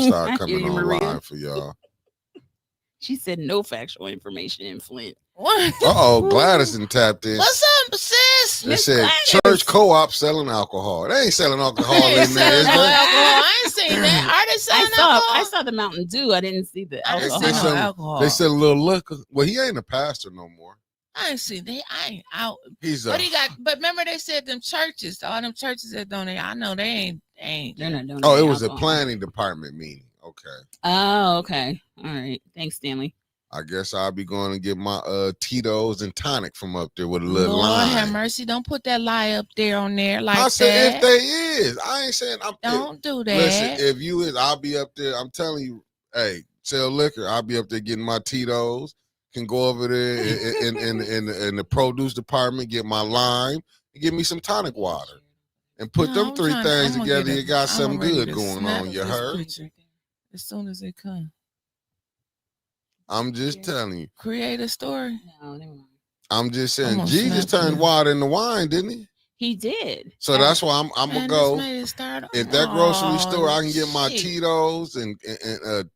start I coming hear you, on Maria. live for y'all. She said no factual information in Flint. What? Uh-oh, Gladys and tapped in. What's up, sis? They Miss said Gladys. church co-op selling alcohol. They ain't selling alcohol They ain't in there, is selling no they? alcohol. I ain't seen that. Are they selling alcohol? I saw the Mountain Dew. I didn't see the I didn't alcohol. see no alcohol. They sell a little liquor. Well, he ain't a pastor no more. I ain't seen they. I ain't out. He's But a. he got. But remember, they said them churches. All them churches that donate. I know they ain't. They're not doing Oh, it was a alcohol. planning department meeting. Okay. Oh, okay. All right. Thanks, Stanley. I guess I'll be going to get my Tito's and tonic from up there with a little Lord line. have mercy. Don't put that lie up there on there like I said that. if they is. I ain't saying I'm Don't do that. Listen, if you is, I'll be up there. I'm telling you, hey, sell liquor. I'll be up there getting my Tito's. Can go over there in the produce department, get my lime, and give me some tonic water. And put No, them I'm three trying to- things I'm gonna together, get you got I'm something ready good to going snap on. You this heard? picture as soon as it comes. I'm just telling you. Create a story. No, never mind. I'm just I'm saying, gonna Jesus snap turned this. water into wine, didn't he? He did. So that's why I'm gonna Man, go. this made it start. If that grocery Oh, store, I can get my shit. Tito's and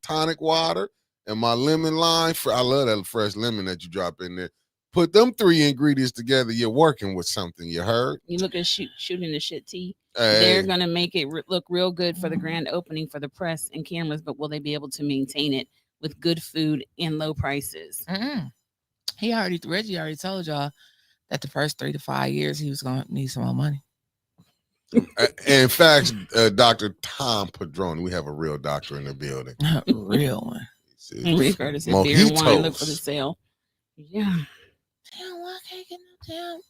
tonic water and my lemon lime. I love that fresh lemon that you drop in there. Put them three ingredients together, you're working with something. You heard? You look at shooting the shit tea. Hey. They're gonna make it look real good for the grand opening for the press and cameras, but will they be able to maintain it with good food and low prices? Mm-mm. Reggie already told y'all that the first 3 to 5 years he was gonna need some more money. In fact, Dr. Tom Padrone, we have a real doctor in the building. Real one. Rick Curtis said beer and wine look for the Mojitos. sale. Yeah. Damn, why I can't get no damn.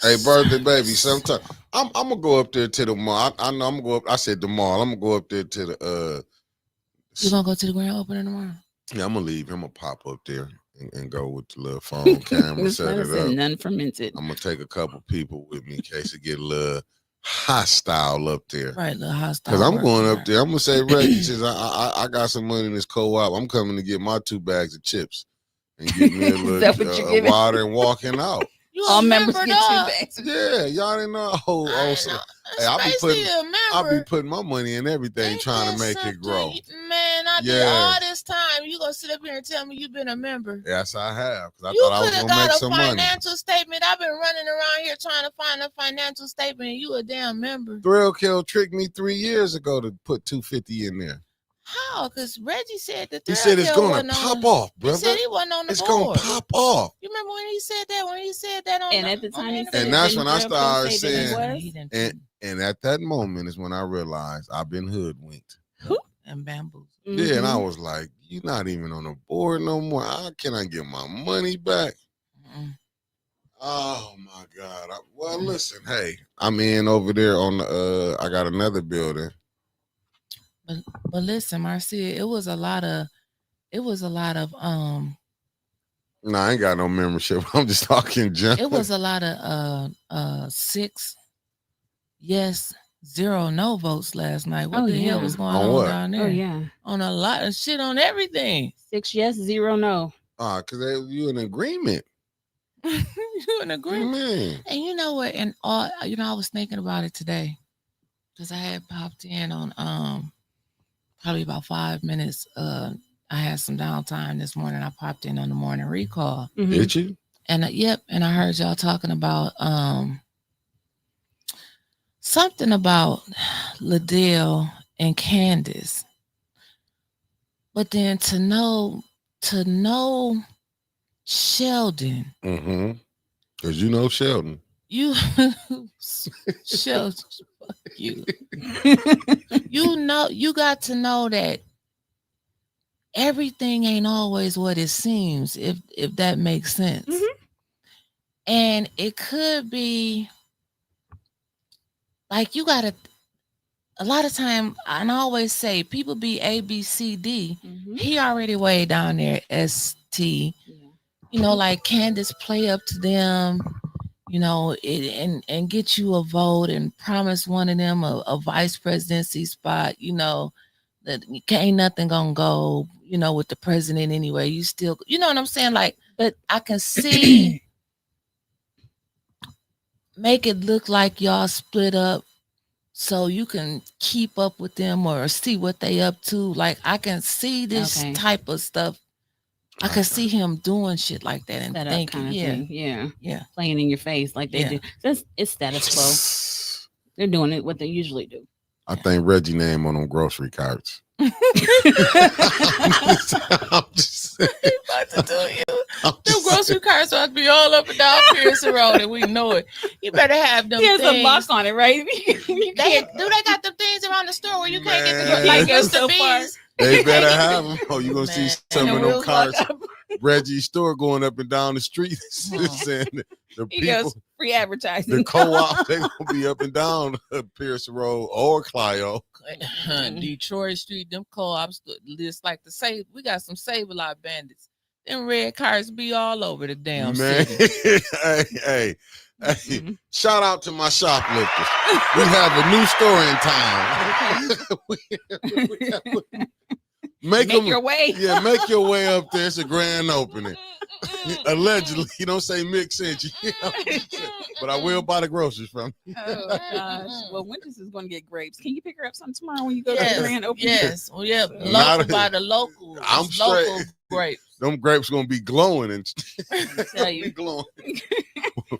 Hey, birthday baby, sometime I'm gonna go up there to the mall. I know I'm gonna go up. I said the mall. I'm gonna go up there to the You gonna go to the grand opening tomorrow? Yeah, I'm gonna leave. I'm gonna pop up there and go with the little phone camera, Miss set it Madison, up. none fermented. I'm gonna take a couple people with me in case it get a little hostile up there. Right, little hostile. Cause I'm work going there. up there. I'm gonna say, Reggie, since I got some money in this co-op, I'm coming to get my 2 bags of chips and get me a Is that what you're little giving? water and walking out. You All a members member, get dog? 2 bags. Yeah, y'all didn't know. Hey, I be Basically putting, a member. putting my money in everything, Ain't trying to that make it grow. something? Man, I did Yeah. all this time. You gonna sit up here and tell me you've been a member? Yes, I have. Cause I You thought I was could have gonna make got a some money. financial statement. I've been running around here trying to find a financial statement, and you a damn member. Thrill Kill tricked me 3 years ago to put 250 in there. How? Because Reggie said that He said it's gonna pop off, He brother. said he wasn't on the It's board. gonna pop off. You remember when he said that? When he said that on And the, at the on time the he interview? said And it, that's didn't when I Thrill Kill started say that he saying- was? He didn't. And at that moment is when I realized I've been hoodwinked. And bamboo. Yeah, and I Mhm. was like, "You're not even on the board no more. How can I get my money back?" Mm-mm. Oh my God! Well, listen, hey, I'm in over there on the. I got another building. But listen, Marcia, it was a lot of No, I ain't got no membership. I'm just talking junk. it was a lot of 6 yes, 0 no votes last night. What Oh, the hell yeah. was going On on what? down there? Oh yeah. On a lot of shit on everything. 6 yes, 0 no. Cause you in agreement. You in agreement? Man. And you know what? And all I was thinking about it today because I had popped in on probably about 5 minutes. I had some downtime this morning. I popped in on the morning recall. Mhm. Did you? And and I heard y'all talking about something about Liddell and Candace. But then to know Sheldon Mm-hmm. Because you know Sheldon. You Sheldon, fuck you. You got to know that everything ain't always what it seems, if that makes sense. And it could be like you gotta a lot of time, and I always say people be A, B, C, D. He already way down there, ST. You know, like Candace play up to them, you know, and get you a vote and promise one of them a vice presidency spot, you know, that ain't nothing gonna go, you know, with the president anyway. You still, you know what I'm saying? Like, but I can see make it look like y'all split up so you can keep up with them or see what they up to. Like, I can see this type of stuff. I can see him doing shit like that and thinking, kind of thing. Yeah, playing in your face like they do. It's status quo. They're doing it what they usually do. I think Reggie name on them grocery carts. I'm just saying. About to do you. Them grocery carts ought to be all up and down Pearson Road, and we know it. You better have them. There's things. a lock on it, right? They got them things around the store where you can't get the Man. so far. They better have them. Oh, you gonna see some of them carts. Reggie's store going up and down the street saying the He people, goes free advertising. the co-op, they gonna be up and down Pearson Road or Clio. Detroit Street, them co-ops just like to say we got some Save-A-Lot bandits. Them red cars be all over the damn city. hey, shout out to my shoplifters. We have a new store in town. Make your way. Yeah, make your way up there. It's a grand opening. Allegedly, you don't say Mick sent you. But I will buy the groceries from you. Oh gosh. Well, Winters is going to get grapes. Can you pick her up some tomorrow when you go to the grand opening? Yes. Well, yeah. By the local. I'm local straight. Grapes. Them grapes gonna be glowing and I tell you. glowing.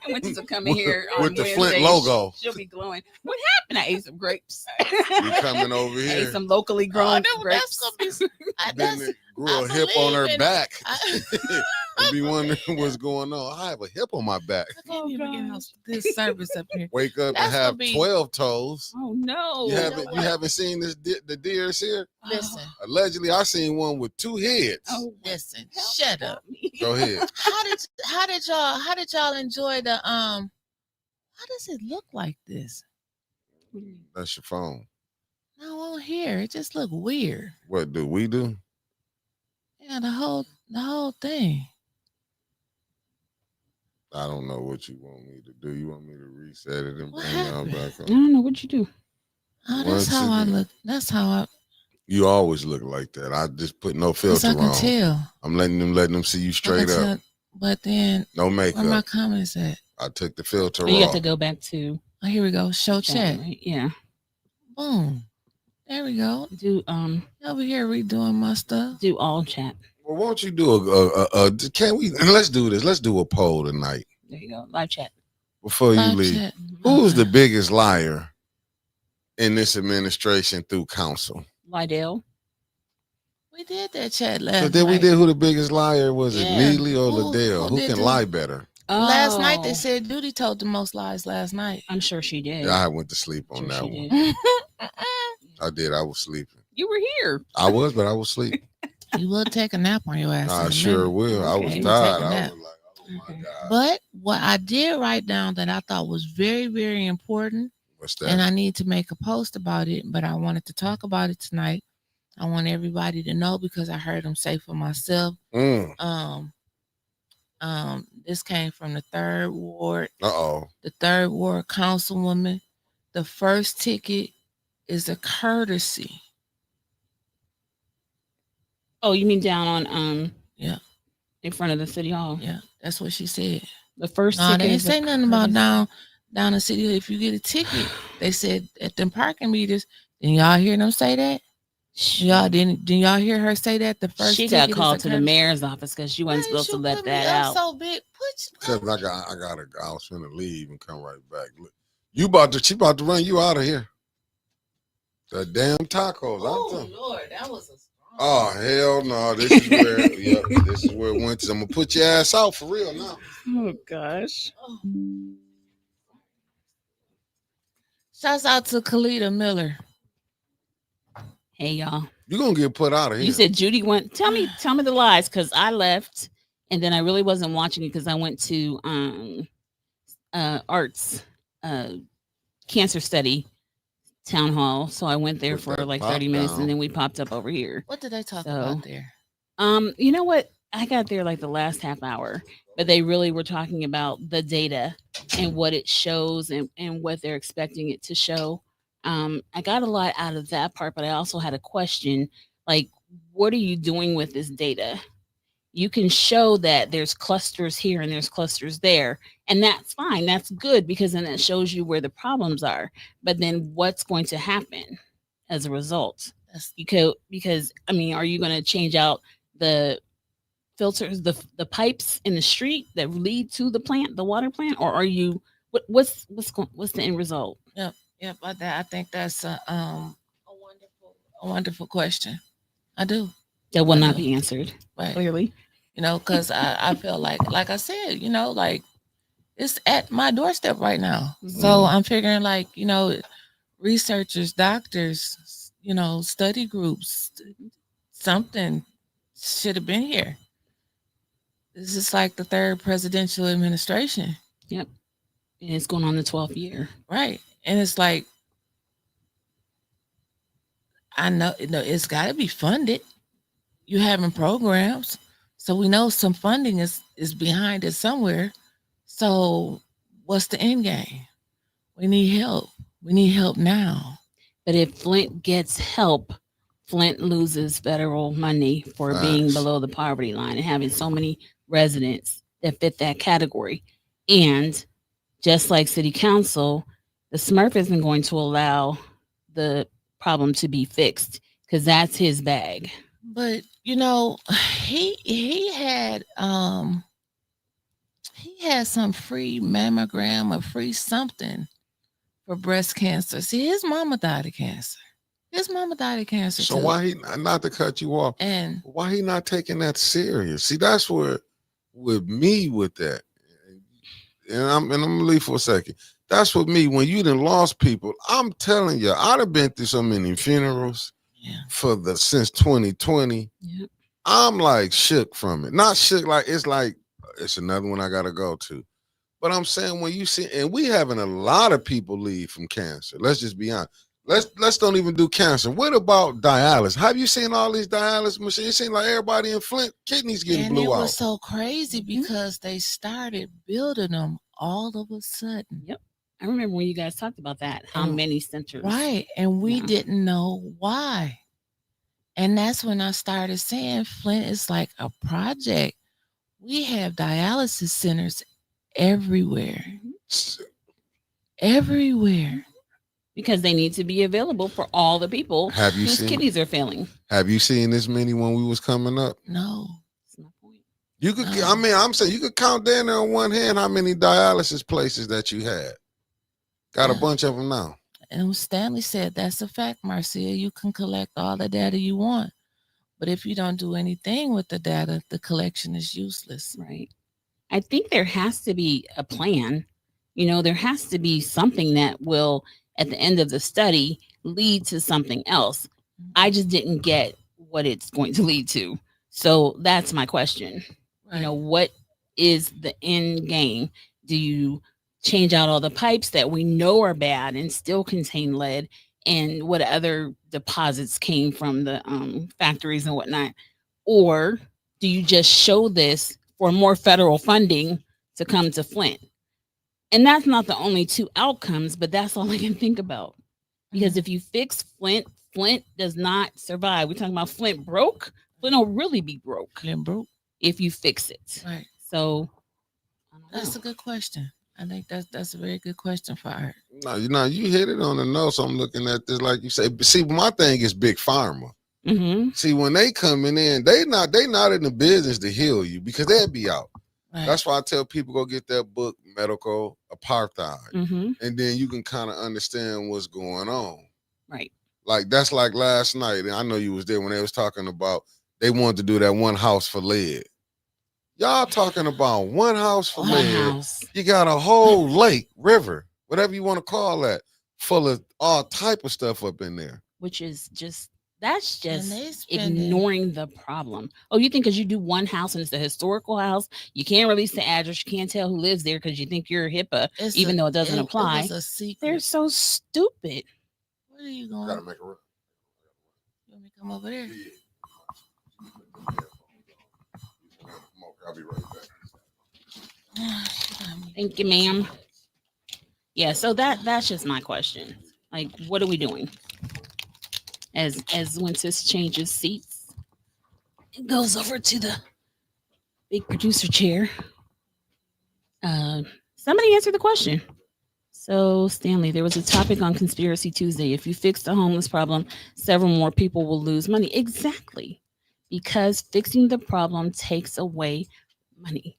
Winters will come in here on with the Wednesday. Flint logo. She'll be glowing. What happened? I ate some grapes. You coming over I ate here? some locally grown grapes. That's gonna be. Then it grew a hip on her back. You be wondering what's going on. I have a hip on my back. I can't even get no good service up here. Wake up That's and have gonna be- 12 toes. Oh no! You haven't seen this the deers here? Listen, Allegedly, I seen one with 2 heads. Oh, listen. Shut up. Go ahead. How did y'all enjoy the How does it look like this? That's your phone. No, on here it just look weird. What do we do? Yeah, the whole thing. I don't know what you want me to do. You want me to reset it and What bring y'all happened? back I on? don't know what you do. Oh, that's how I look. That's how I. You always look like that. I just put no filter I can on. tell. I'm letting them see you straight up. But then, No where my makeup. comments at? I took the filter You off. have to go back to Oh, here we go. Show that, chat. right? Yeah. Boom. There we go. Do Over here redoing my stuff. do all chat. Well, won't you do can we, let's do this. Let's do a poll tonight There you go. Live chat. before you Live leave. chat. Who's the biggest liar in this administration through council? Lydell. We did that chat last But then we night. did who the biggest liar was. It Yeah. Neely or Who Liddell? Who did can the- lie better? Last night they Oh, said Duty told the most lies last night. I'm sure she did. Yeah, I went to sleep on Sure that she one. did. I did. I was sleeping. You were here. I was, but I was asleep. You will take a nap on your ass. in I a sure minute. will. I was Okay. tired. Take a I nap. was like, oh my Okay. God. But what I did write down that I thought was very, very important, What's that? and I need to make a post about it, but I wanted to talk about it tonight. I want everybody to know because I heard them say for myself. This came from the 3rd Ward. Uh-oh. The 3rd Ward councilwoman. The first ticket is a courtesy. Oh, you mean down on Yeah. in front of the city hall? Yeah, that's what she said. The first No, ticket they didn't is a say nothing about courtesy. down in city. If you get a ticket, they said at them parking meters. Didn't y'all hear them say that? Didn't y'all hear her say that? The first She ticket got called is to the mayor's office because she wasn't supposed to let that out. So big. Because I was finna leave and come right back. Look, she about to run you out of here. The damn tacos. I'm Oh telling you. Lord, that was a strong Oh hell no! This is where, yep, this is where it went. I'm gonna put your ass out for real now. Oh gosh. Shouts out to Kalita Miller. Hey y'all. You're gonna get put out of here. You said Judy went. Tell me the lies, because I left and then I really wasn't watching it because I went to arts cancer study town hall. So I went there Put for that like pop 30 minutes down. and then we popped up over here. What did they talk So, about there? You know what? I got there like the last half hour, but they really were talking about the data and what it shows and what they're expecting it to show. I got a lot out of that part, but I also had a question like, what are you doing with this data? You can show that there's clusters here and there's clusters there, and that's fine. That's good because then it shows you where the problems are. But then what's going to happen as a result? Because I mean, are you going to change out the filters, the pipes in the street that lead to the plant, the water plant, or are you what's the end result? Yep. I think that's a wonderful question. I do. That will not be answered, right? Clearly, because I feel like I said, like it's at my doorstep right now. So I'm figuring researchers, doctors, study groups, something should have been here. This is like the third presidential administration. Yep. And it's going on the 12th year. Right. And it's like, I know it's got to be funded. You having programs. So we know some funding is behind it somewhere. So what's the end game? We need help. We need help now. But if Flint gets help, Flint loses federal money for being below the poverty line and having so many residents that fit that category. And just like city council, the Smurf isn't going to allow the problem to be fixed because that's his bag. But he had some free mammogram or free something for breast cancer. See, his mama died of cancer. So why he, not to cut you off, and why he not taking that serious? See, that's where with me with that, and I'm gonna leave for a second. That's with me. When you done lost people, I'm telling you, I'd have been through so many funerals since 2020. Yep. I'm like shook from it. Not shook like it's another one I gotta go to. But I'm saying when you see, and we having a lot of people leave from cancer. Let's just be honest. Let's don't even do cancer. What about dialysis? Have you seen all these dialysis machines? It seems like everybody in Flint kidneys getting blew out. It was so crazy because they started building them all of a sudden. Yep. I remember when you guys talked about that, how many centers. Right. And we didn't know why. And that's when I started saying Flint is like a project. We have dialysis centers everywhere. Everywhere. Because they need to be available for all the people whose kidneys are failing. Have you seen this many when we was coming up? No. That's my point. You could, I'm saying you could count down there on one hand how many dialysis places that you had. Got a bunch of them now. And Stanley said, that's a fact, Marcia. You can collect all the data you want. But if you don't do anything with the data, the collection is useless. Right. I think there has to be a plan. There has to be something that will, at the end of the study, lead to something else. I just didn't get what it's going to lead to. So that's my question. Right. What is the end game? Do you change out all the pipes that we know are bad and still contain lead? And what other deposits came from the factories and whatnot? Or do you just show this for more federal funding to come to Flint? And that's not the only two outcomes, but that's all I can think about. Because if you fix Flint, Flint does not survive. We're talking about Flint broke. Flint will really be broke. Flint broke. If you fix it. Right. So that's a good question. I think that's a very good question for Art. No, you hit it on the nose. So I'm looking at this like you say. But see, my thing is big pharma. Mm-hmm. See, when they coming in, they not in the business to heal you because they'll be out. Right. That's why I tell people go get that book, Medical Apartheid, and then you can kind of understand what's going on. Right. Like that's like last night, and I know you was there when they was talking about they wanted to do that one house for lead. Y'all talking about one house for One lead. house. You got a whole lake, river, whatever you want to call that, full of all type of stuff up in there. Which is that's And just they spending- ignoring the problem. Oh, you think because you do one house and it's a historical house, you can't release the address, you can't tell who lives there because you think you're HIPAA, It's even a- though it doesn't apply. It was a secret. They're so stupid. Where are you going? Gotta make a run. You want me to come over there? I'll be right back. Thank you, ma'am. Yeah, so that's just my question. Like, what are we doing? As Wences changes seats, it goes over to the big producer chair. Somebody answer the question. So, Stanley, there was a topic on Conspiracy Tuesday. If you fix the homeless problem, several more people will lose money. Exactly. Because fixing the problem takes away money.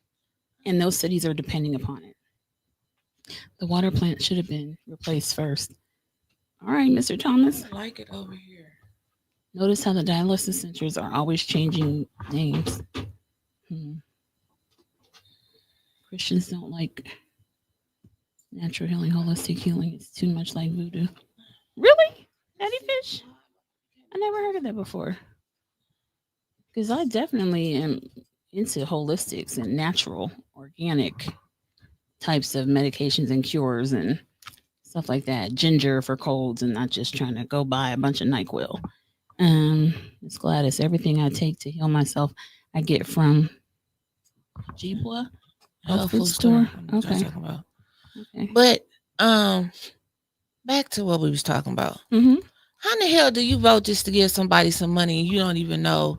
And those cities are depending upon it. The water plant should have been replaced first. All right, Mr. Thomas. I like it over here. Notice how the dialysis centers are always changing names. Christians don't like natural healing, holistic healing. It's too much like voodoo. Really? Daddy Fish? I never heard of that before. Because I definitely am into holistics and natural, organic types of medications and cures and stuff like that. Ginger for colds and not just trying to go buy a bunch of NyQuil. It's Gladys. Everything I take to heal myself, I get from Jibwa Health Food Store. Okay. Okay. But back to what we was talking about. Mm-hmm. How in the hell do you vote just to give somebody some money and you don't even know?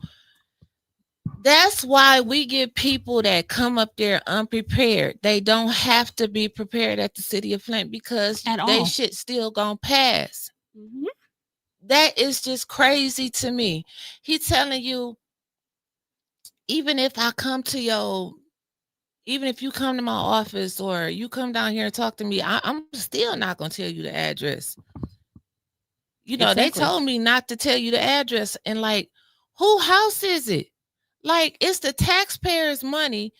That's why we get people that come up there unprepared. They don't have to be prepared at the city of Flint because they shit still gonna pass. Mm-hmm. That is just crazy to me. He telling you, even if you come to my office or you come down here and talk to me, I'm still not gonna tell you the address. You know, Exactly. They told me not to tell you the address, and like, whose house is it? Like, it's the taxpayers' money.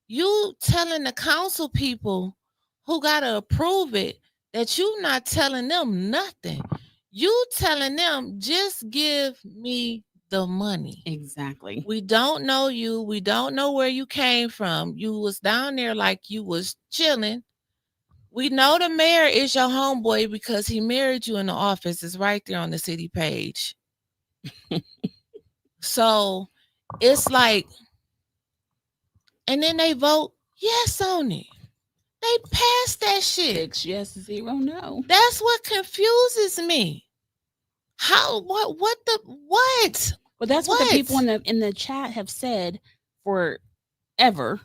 You telling the council people who gotta approve it that you not telling them nothing. You telling them just give me the money. Exactly. We don't know you. We don't know where you came from. You was down there like you was chilling. We know the mayor is your homeboy because he married you in the office. It's right there on the city page. So it's like, and then they vote yes on it. They passed that shit. 6 yes, 0 no. That's what confuses me. How? What? Well, that's what the people in the chat have said forever.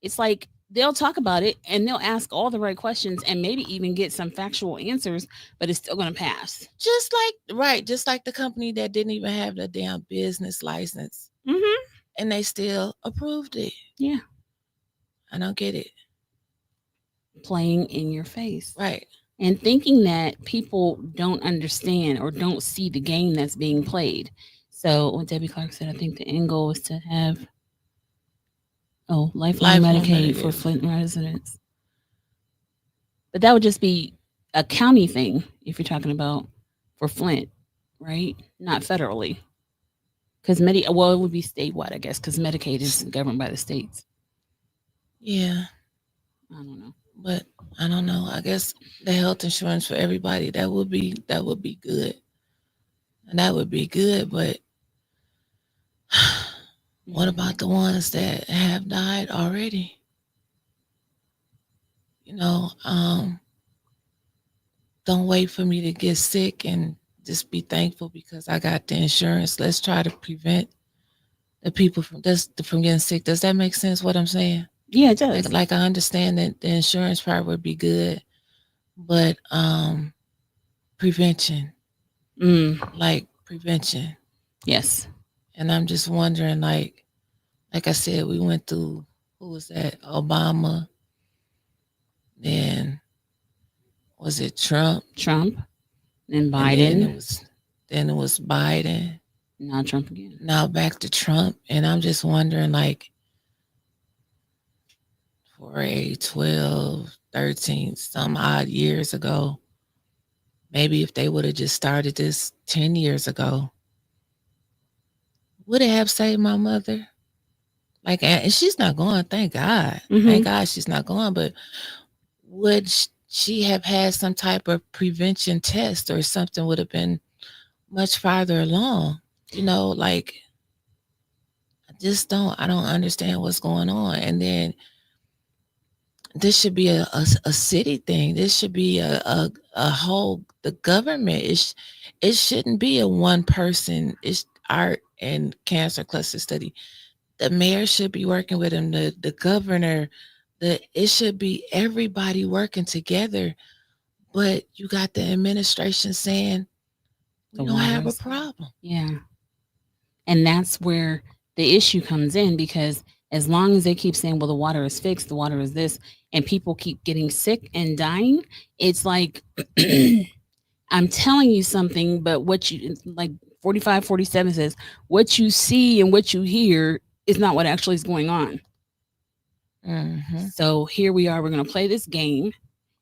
It's like they'll talk about it and they'll ask all the right questions and maybe even get some factual answers, but it's still going to pass. Just like the company that didn't even have the damn business license. Mm-hmm. And they still approved it. Yeah. I don't get it. Playing in your face. Right. And thinking that people don't understand or don't see the game that's being played. So what Debbie Clark said, I think the end goal is to have lifelong Medicaid for Flint residents. But that would just be a county thing if you're talking about for Flint, right? Not federally. Because it would be statewide, I guess, because Medicaid is governed by the states. Yeah. I don't know. But I don't know. I guess the health insurance for everybody, that would be good. And that would be good, but what about the ones that have died already? You know, don't wait for me to get sick and just be thankful because I got the insurance. Let's try to prevent the people from getting sick. Does that make sense what I'm saying? Yeah, it does. Like I understand that the insurance part would be good, but prevention. Like prevention. Yes. And I'm just wondering, like I said, we went through, who was that? Obama. Then was it Trump? And Biden. And then it was then it was Biden, Now Trump again. now back to Trump. And I'm just wondering, like, for a 12, 13, some odd years ago, maybe if they would have just started this 10 years ago, would it have saved my mother? Like, and she's not going, thank God. Thank God she's not going, but would she have had some type of prevention test or something would have been much farther along? You know, like, I don't understand what's going on. And then this should be a city thing. This should be a whole, the government. It shouldn't be a one person. It's art and cancer cluster study. The mayor should be working with him, the governor, it should be everybody working together. But you got the administration saying we don't have a problem. Yeah. And that's where the issue comes in, because as long as they keep saying, well, the water is fixed, the water is this, and people keep getting sick and dying, it's like, I'm telling you something, but what you, like 4547 says, what you see and what you hear is not what actually is going on. So here we are, we're going to play this game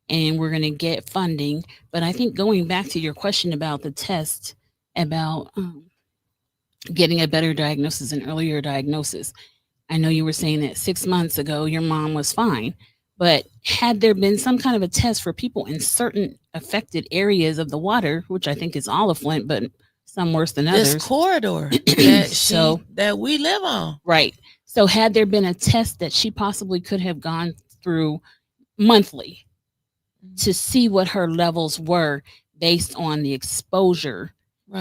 and we're going to get funding. But I think going back to your question about the test, about getting a better diagnosis and earlier diagnosis, I know you were saying that 6 months ago your mom was fine, but had there been some kind of a test for people in certain affected areas of the water, which I think is all of Flint, but some worse than others. This corridor that we live on. Right. So had there been a test that she possibly could have gone through monthly to see what her levels were based on the exposure,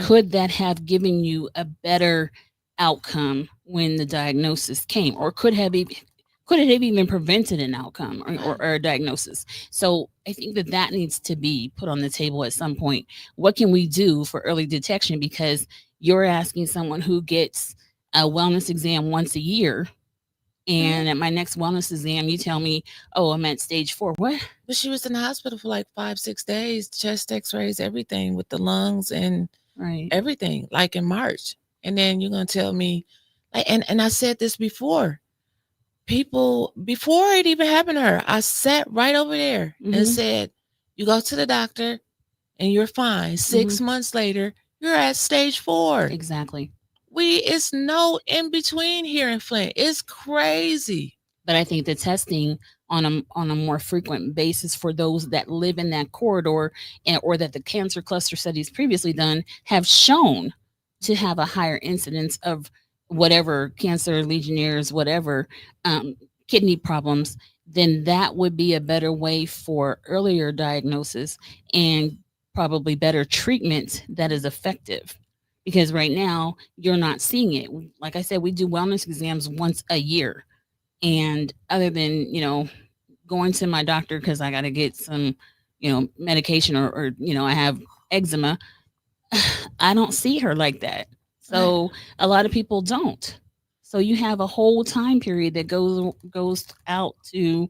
could that have given you a better outcome when the diagnosis came, or could it have even prevented an outcome or a diagnosis? So I think that needs to be put on the table at some point. What can we do for early detection? Because you're asking someone who gets a wellness exam once a year, and at my next wellness exam, you tell me, oh, I'm at stage 4. What? But she was in the hospital for like 5-6 days, chest x-rays, everything with the lungs and everything, like in March. And then you're going to tell me, like, and I said this before, people, before it even happened to her, I sat right over there and said, you go to the doctor and you're fine. 6 months later, you're at stage 4. Exactly. It's no in between here in Flint. It's crazy. But I think the testing on a more frequent basis for those that live in that corridor, or that the cancer cluster studies previously done have shown to have a higher incidence of whatever cancer, Legionnaires, whatever, kidney problems, then that would be a better way for earlier diagnosis and probably better treatment that is effective. Because right now you're not seeing it. Like I said, we do wellness exams once a year. And other than, going to my doctor because I got to get some, medication or, I have eczema, I don't see her like that. So a lot of people don't. So you have a whole time period that goes out to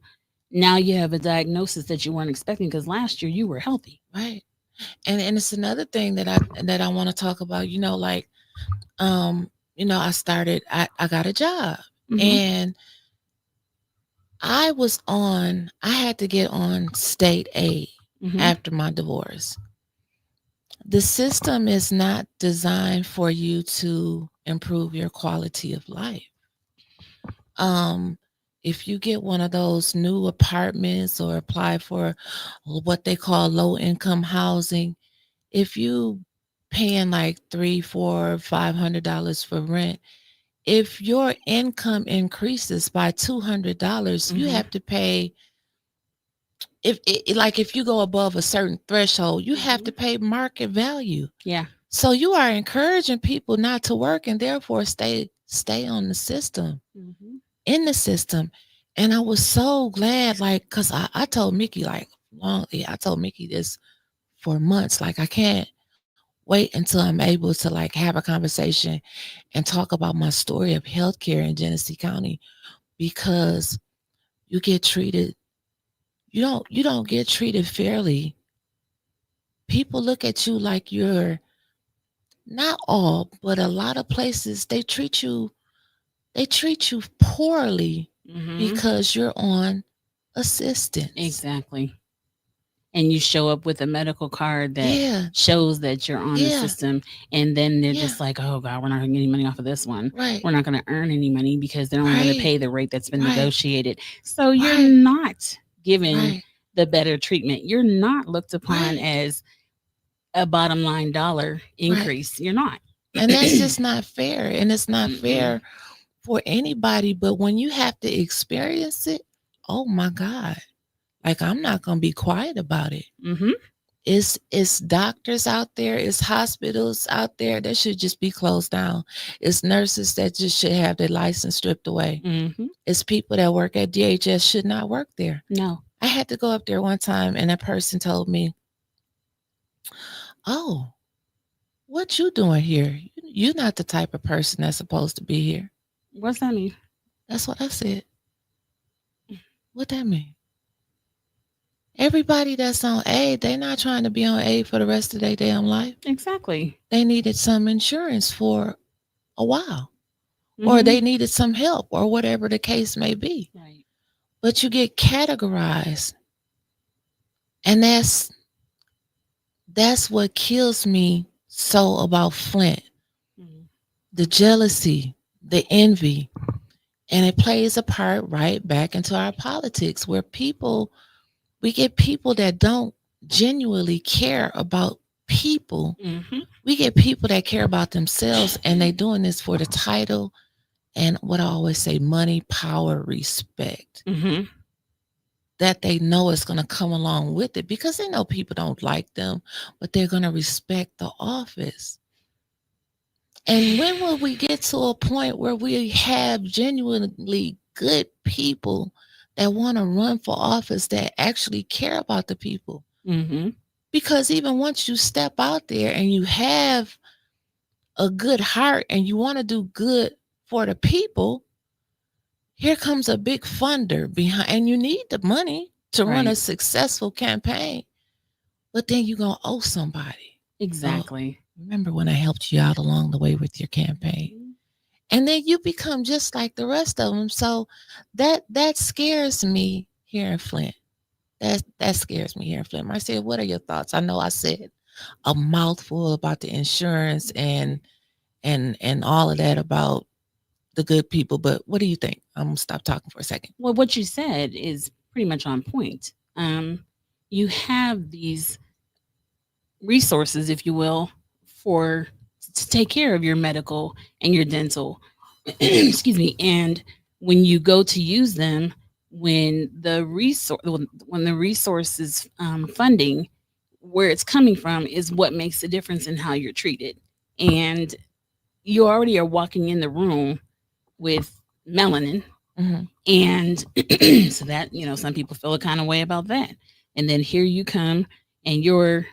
now you have a diagnosis that you weren't expecting because last year you were healthy. Right. And it's another thing that I want to talk about, I got a job and I had to get on state aid after my divorce. The system is not designed for you to improve your quality of life. If you get one of those new apartments or apply for what they call low income housing, if you paying like $300, $400, $500 for rent, if your income increases by $200, you have to pay. If you go above a certain threshold, you have to pay market value. Yeah. So you are encouraging people not to work and therefore stay on the system, in the system. And I was so glad, because I told Mickey I told Mickey this for months, I can't wait until I'm able to have a conversation and talk about my story of healthcare in Genesee County, because you get treated. You don't get treated fairly. People look at you like you're not all, but a lot of places they treat you poorly because you're on assistance. Exactly. And you show up with a medical card that shows that you're on the system, and then they're just like, oh God, we're not gonna get any money off of this one. Right. We're not gonna earn any money because they're only gonna pay the rate that's been negotiated. So you're not given the better treatment. You're not looked upon as a bottom line dollar increase. You're not. And that's just not fair. And it's not fair for anybody. But when you have to experience it, oh my God. Like, I'm not going to be quiet about it. It's doctors out there. It's hospitals out there that should just be closed down. It's nurses that just should have their license stripped away. It's people that work at DHS should not work there. No. I had to go up there one time and a person told me, oh, what you doing here? You're not the type of person that's supposed to be here. What's that mean? That's what I said. What that mean? Everybody that's on aid, they're not trying to be on aid for the rest of their damn life. Exactly. They needed some insurance for a while, or they needed some help, or whatever the case may be. Right. But you get categorized, and that's what kills me so about Flint. The jealousy, the envy, and it plays a part right back into our politics, where we get people that don't genuinely care about people. We get people that care about themselves, and they doing this for the title and what I always say, money, power, respect. That they know is going to come along with it, because they know people don't like them, but they're going to respect the office. And when will we get to a point where we have genuinely good people that want to run for office that actually care about the people? Because even once you step out there and you have a good heart and you want to do good for the people, here comes a big funder behind, and you need the money to run a successful campaign, but then you're going to owe somebody. Exactly. Remember when I helped you out along the way with your campaign? And then you become just like the rest of them. So that scares me here in Flint. That scares me here in Flint. Marcia, what are your thoughts? I know I said a mouthful about the insurance and all of that about the good people, but what do you think? I'm gonna stop talking for a second. Well, what you said is pretty much on point. You have these resources, if you will, to take care of your medical and your dental. Excuse me. And when you go to use them, when the resource is funding, where it's coming from is what makes the difference in how you're treated. And you already are walking in the room with melanin. And so that, some people feel a kind of way about that. And then here you come and you're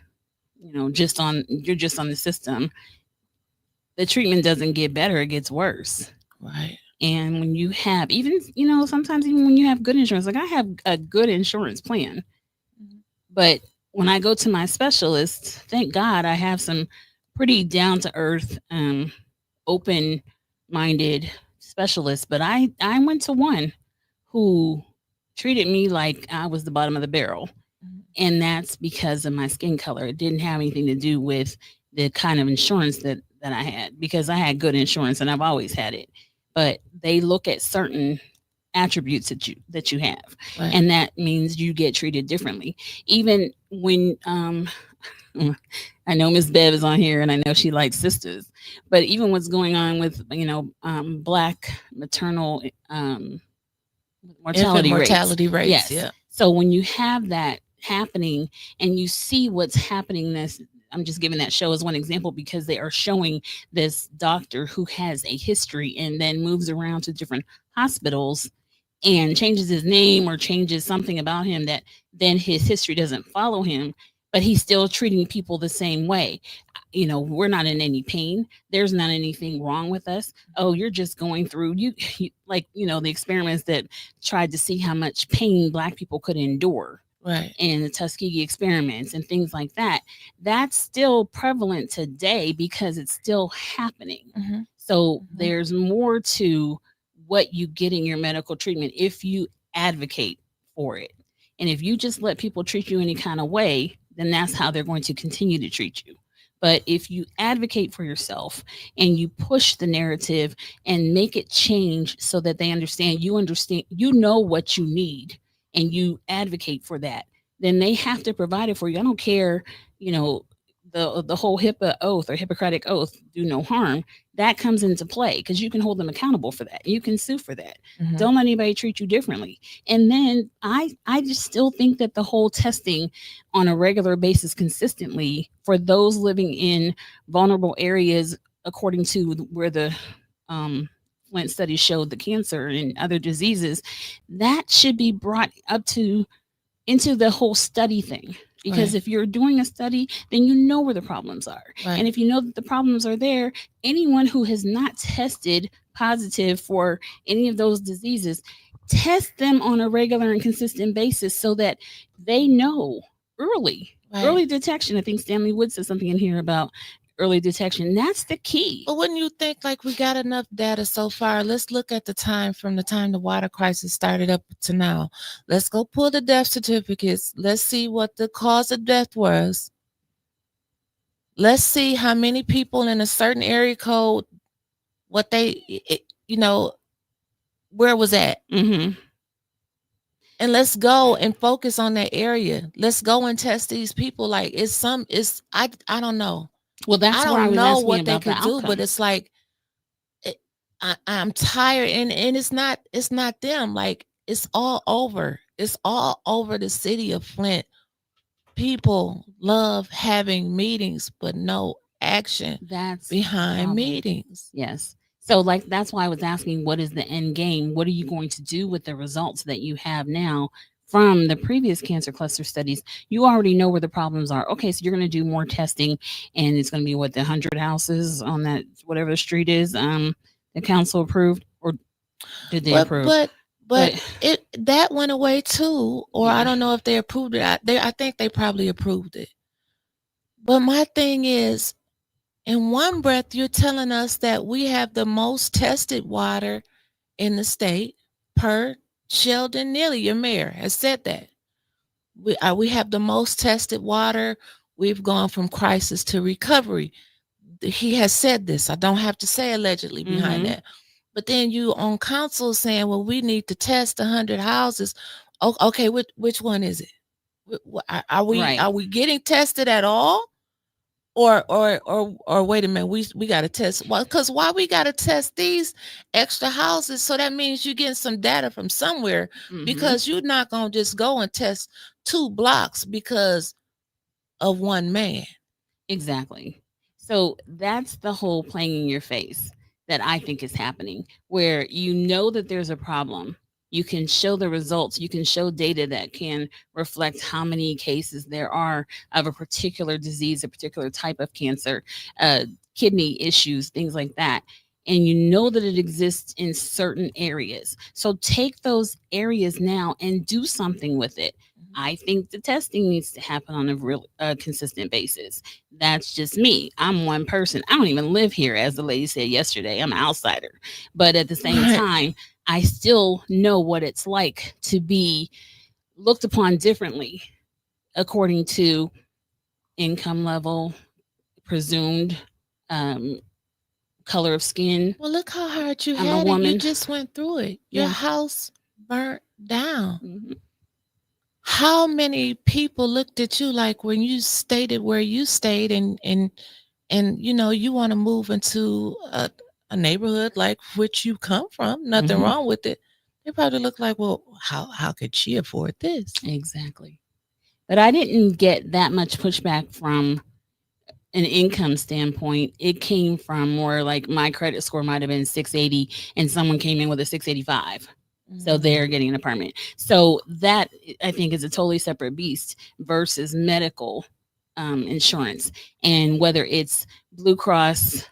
just on the system. The treatment doesn't get better, it gets worse. Right. And when you have sometimes even when you have good insurance, like I have a good insurance plan, but when I go to my specialist, thank God I have some pretty down to earth, open minded specialists. But I went to one who treated me like I was the bottom of the barrel. And that's because of my skin color. It didn't have anything to do with the kind of insurance that I had, because I had good insurance and I've always had it. But they look at certain attributes that you have. Right. And that means you get treated differently. Even when I know Miss Bev is on here and I know she likes sisters, but even what's going on with Black maternal mortality rates. Yes. Yeah. So when you have that happening and you see what's happening, I'm just giving that show as one example, because they are showing this doctor who has a history and then moves around to different hospitals and changes his name or changes something about him that then his history doesn't follow him, but he's still treating people the same way. We're not in any pain. There's not anything wrong with us. Oh, you're just going through the experiments that tried to see how much pain Black people could endure. Right. and the Tuskegee experiments and things like that, that's still prevalent today because it's still happening. Mhm. So there's more to what you get in your medical treatment if you advocate for it. And if you just let people treat you any kind of way, then that's how they're going to continue to treat you. But if you advocate for yourself and you push the narrative and make it change so that they understand, you know what you need, and you advocate for that, then they have to provide it for you. I don't care, the whole HIPAA oath or Hippocratic oath, do no harm, that comes into play because you can hold them accountable for that. You can sue for that. Mhm. Don't let anybody treat you differently. And then I just still think that the whole testing on a regular basis consistently for those living in vulnerable areas, according to where the Flint study showed the cancer and other diseases, that should be brought up into the whole study thing. Because Right. if you're doing a study, then you know where the problems are. Right. And if you know that the problems are there, anyone who has not tested positive for any of those diseases, test them on a regular and consistent basis so that they know early. Right. Early detection. I think Stanley Wood said something in here about early detection. That's the key. But wouldn't you think like we got enough data so far? Let's look at the time from the time the water crisis started up to now. Let's go pull the death certificates. Let's see what the cause of death was. Let's see how many people in a certain area code, what they, where it was at. Mm-hmm. And let's go and focus on that area. Let's go and test these people. Like I don't know. Well, that's I why I don't was know asking what they about the could do, outcome. but it's like I'm tired, and it's not them. Like it's all over. It's all over the city of Flint. People love having meetings, but no action That's behind problem. meetings. Yes. So like that's why I was asking, what is the end game? What are you going to do with the results that you have now from the previous cancer cluster studies? You already know where the problems are. Okay, so you're going to do more testing, and it's going to be what, the 100 houses on that whatever the street is the council approved, or did they approve? But that went away too, or Yeah. I don't know if they approved it. I think they probably approved it. But my thing is, in one breath, you're telling us that we have the most tested water in the state per Sheldon Neely, your mayor, has said that. We have the most tested water. We've gone from crisis to recovery. He has said this. I don't have to say allegedly behind that. But then you on council saying, well, we need to test 100 houses. Okay, which one is it? Are we getting tested at all? Or wait a minute, we got to test. Well, because why we got to test these extra houses? So that means you're getting some data from somewhere, because you're not going to just go and test 2 blocks because of one man. Exactly. So that's the whole playing in your face that I think is happening, where you know that there's a problem. You can show the results. You can show data that can reflect how many cases there are of a particular disease, a particular type of cancer, kidney issues, things like that. And you know that it exists in certain areas. So take those areas now and do something with it. I think the testing needs to happen on a real consistent basis. That's just me. I'm one person. I don't even live here, as the lady said yesterday. I'm an outsider. But at the same time, I still know what it's like to be looked upon differently according to income level, presumed color of skin. Well, look how hard you I'm had a it. woman. You just went through it. Your Yeah. house burnt down. Mhm. How many people looked at you like when you stated where you stayed and you want to move into a neighborhood like which you come from? Nothing Mhm. wrong with it. They probably look like, well, how could she afford this? Exactly. But I didn't get that much pushback from an income standpoint. It came from more like my credit score might have been 680 and someone came in with a 685. So they're getting an apartment. So that, I think, is a totally separate beast versus medical insurance. And whether it's Blue Cross,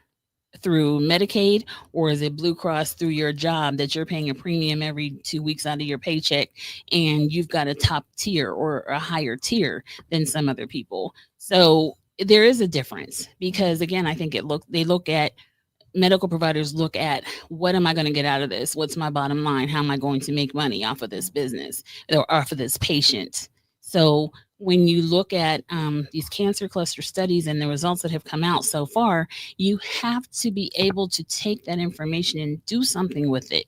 through Medicaid, or is it Blue Cross through your job that you're paying a premium every 2 weeks out of your paycheck, and you've got a top tier or a higher tier than some other people? So there is a difference, because again, I think medical providers look at, what am I going to get out of this? What's my bottom line? How am I going to make money off of this business or off of this patient? So when you look at these cancer cluster studies and the results that have come out so far, you have to be able to take that information and do something with it.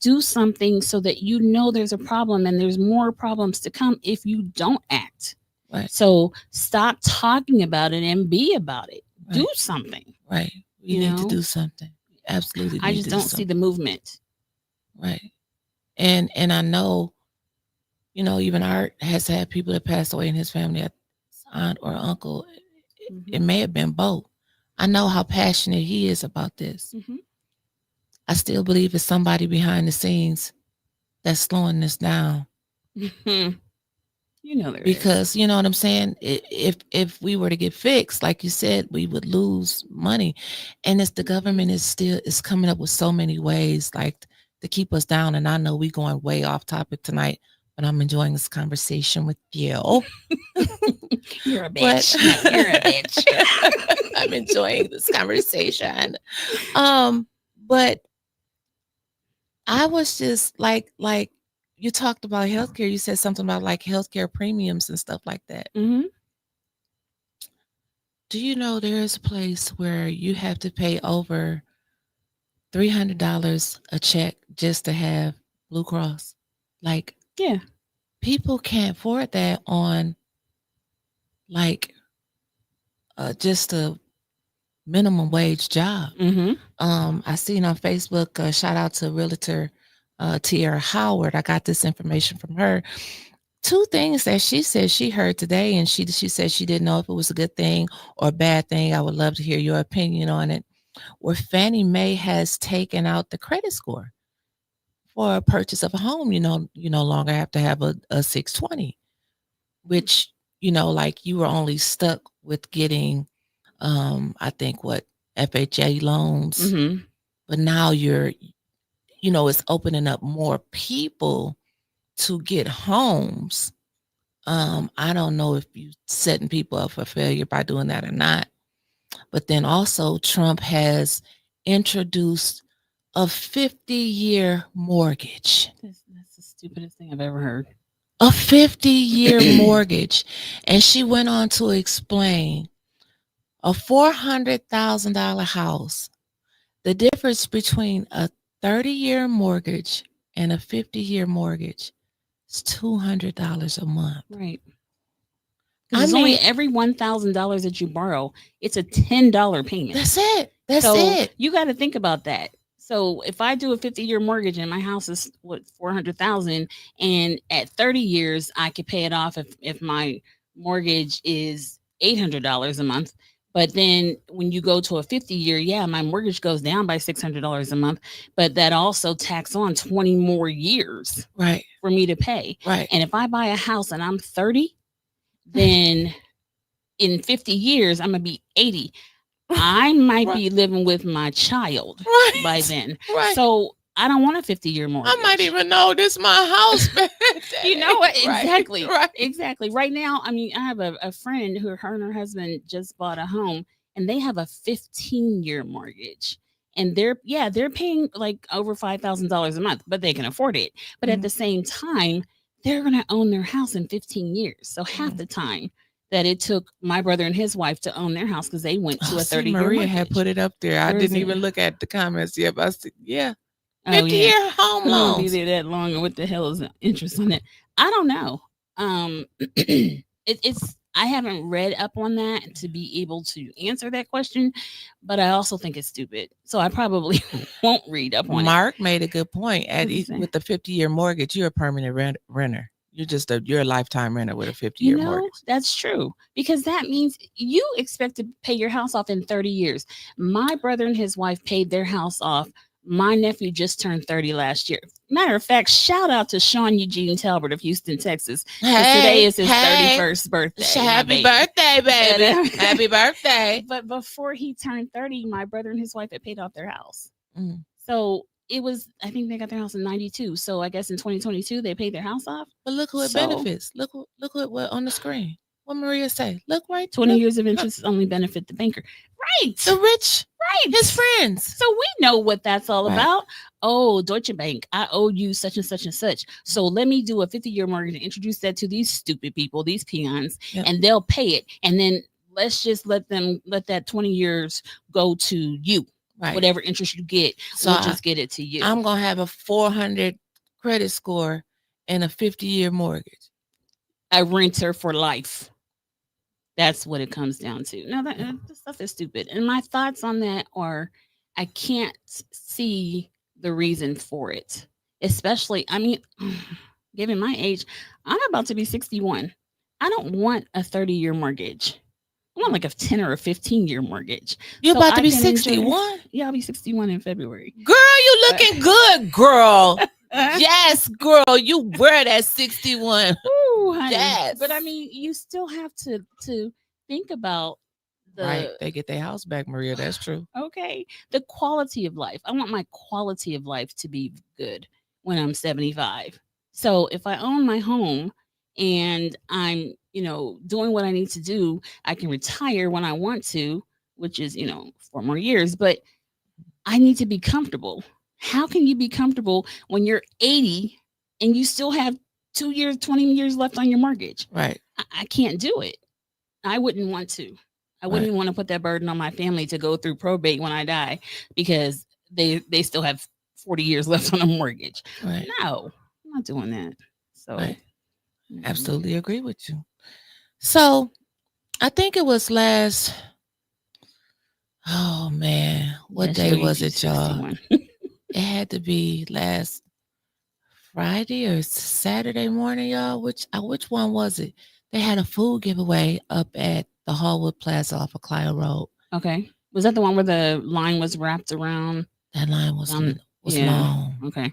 Do something so that you know there's a problem, and there's more problems to come if you don't act. Right. So stop talking about it and be about it. Right. Do something. Right. We need to do something. Absolutely. I just don't see the movement. Right. And I know, even Art has had people that passed away in his family, his aunt or uncle. It may have been both. I know how passionate he is about this. I still believe it's somebody behind the scenes that's slowing this down. Because you know what I'm saying? If we were to get fixed, like you said, we would lose money. And it's the government is coming up with so many ways like to keep us down. And I know we're going way off topic tonight, but I'm enjoying this conversation with you. You're a bitch. You're a bitch. I'm enjoying this conversation. But I was just like you talked about healthcare. You said something about like healthcare premiums and stuff like that. Do you know there is a place where you have to pay over $300 a check just to have Blue Cross? Like, yeah, people can't afford that on like just a minimum wage job. I seen on Facebook, shout out to realtor Tierra Howard. I got this information from her. 2 things that she said she heard today, and she said she didn't know if it was a good thing or a bad thing. I would love to hear your opinion on it. Where Fannie Mae has taken out the credit score for a purchase of a home. You no longer have to have a 620, which like you were only stuck with getting I think FHA loans, but now you're it's opening up more people to get homes. I don't know if you're setting people up for failure by doing that or not. But then also Trump has introduced a 50-year mortgage. That's the stupidest thing I've ever heard. A 50-year mortgage. And she went on to explain a $400,000 house. The difference between a 30-year mortgage and a 50-year mortgage is $200 a month. Right. Because only every $1,000 that you borrow, it's a $10 payment. That's it. That's it. You got to think about that. So if I do a 50-year mortgage and my house is $400,000, and at 30 years I could pay it off if my mortgage is $800 a month. But then when you go to a 50-year, my mortgage goes down by $600 a month, but that also tacks on 20 more years for me to pay. Right. And if I buy a house and I'm 30, then in 50 years, I'm going to be 80. I might be living with my child by then. Right. So I don't want a 50-year mortgage. I might even know this my house. You know what? Exactly. Right. Exactly. Right now, I mean, I have a friend who her and her husband just bought a home, and they have a 15-year mortgage. And they're paying like over $5,000 a month, but they can afford it. But at the same time, they're going to own their house in 15 years. So half the time that it took my brother and his wife to own their house, because they went to a 30-year Maria mortgage. had put it up there. I didn't even look at the comments yet, but I said, 50-year home Who won't be loans. there that long, and what the hell is the interest on it? I don't know. It's I haven't read up on that to be able to answer that question, but I also think it's stupid. So I probably won't read up on it. Mark made a good point. What'd he say? With the 50-year mortgage, you're a permanent renter. You're a lifetime renter with a 50-year mortgage. That's true, because that means you expect to pay your house off in 30 years. My brother and his wife paid their house off My nephew just turned 30 last year. Matter of fact, shout out to Sean Eugene Talbot of Houston, Texas. 'Cause today is his 31st birthday. Happy birthday, baby. Happy birthday. But before he turned 30, my brother and his wife had paid off their house. Mm. So it was, I think they got their house in 92. So I guess in 2022, they paid their house off. But look who it benefits. Look what on the screen. What Maria say? Look right. 20 look, years of interest only benefit the banker. Right. The rich, Right. his friends. So we know what that's all Right. about. Oh, Deutsche Bank, I owe you such and such and such. So let me do a 50-year mortgage and introduce that to these stupid people, these peons, Yep. and they'll pay it. And then let's just let that 20 years go to you. Right. Whatever interest you get, So we'll just get it to you. I'm gonna have a 400 credit score and a 50-year mortgage. A renter for life. That's what it comes down to. No, that stuff is stupid. And my thoughts on that are, I can't see the reason for it. Especially, I mean, given my age, I'm about to be 61. I don't want a 30-year mortgage. I want like a 10 or a 15-year mortgage. You're So about to I be can enjoy- 61? Yeah, I'll be 61 in February. Girl, you looking good, girl. Yes, girl, you were that 61. Ooh, honey. Yes. But I mean, you still have to think about the Right. They get their house back, Maria. That's true. okay, the quality of life. I want my quality of life to be good when I'm 75. So if I own my home and I'm, doing what I need to do, I can retire when I want to, which is, 4 more years, but I need to be comfortable. How can you be comfortable when you're 80 and you still have 2 years, 20 years left on your mortgage? Right. I can't do it. I wouldn't want to. I wouldn't want to put that burden on my family to go through probate when I die because they still have 40 years left on a mortgage. Right. No, I'm not doing that. So Right. Absolutely agree with you. So I think it was oh man, what Yes, day sure, was you it, y'all? 61. It had to be last Friday or Saturday morning, y'all. Which one was it? They had a food giveaway up at the Hallwood Plaza off of Clio Road. Okay. Was that the one where the line was wrapped around? That line was yeah. long. Okay.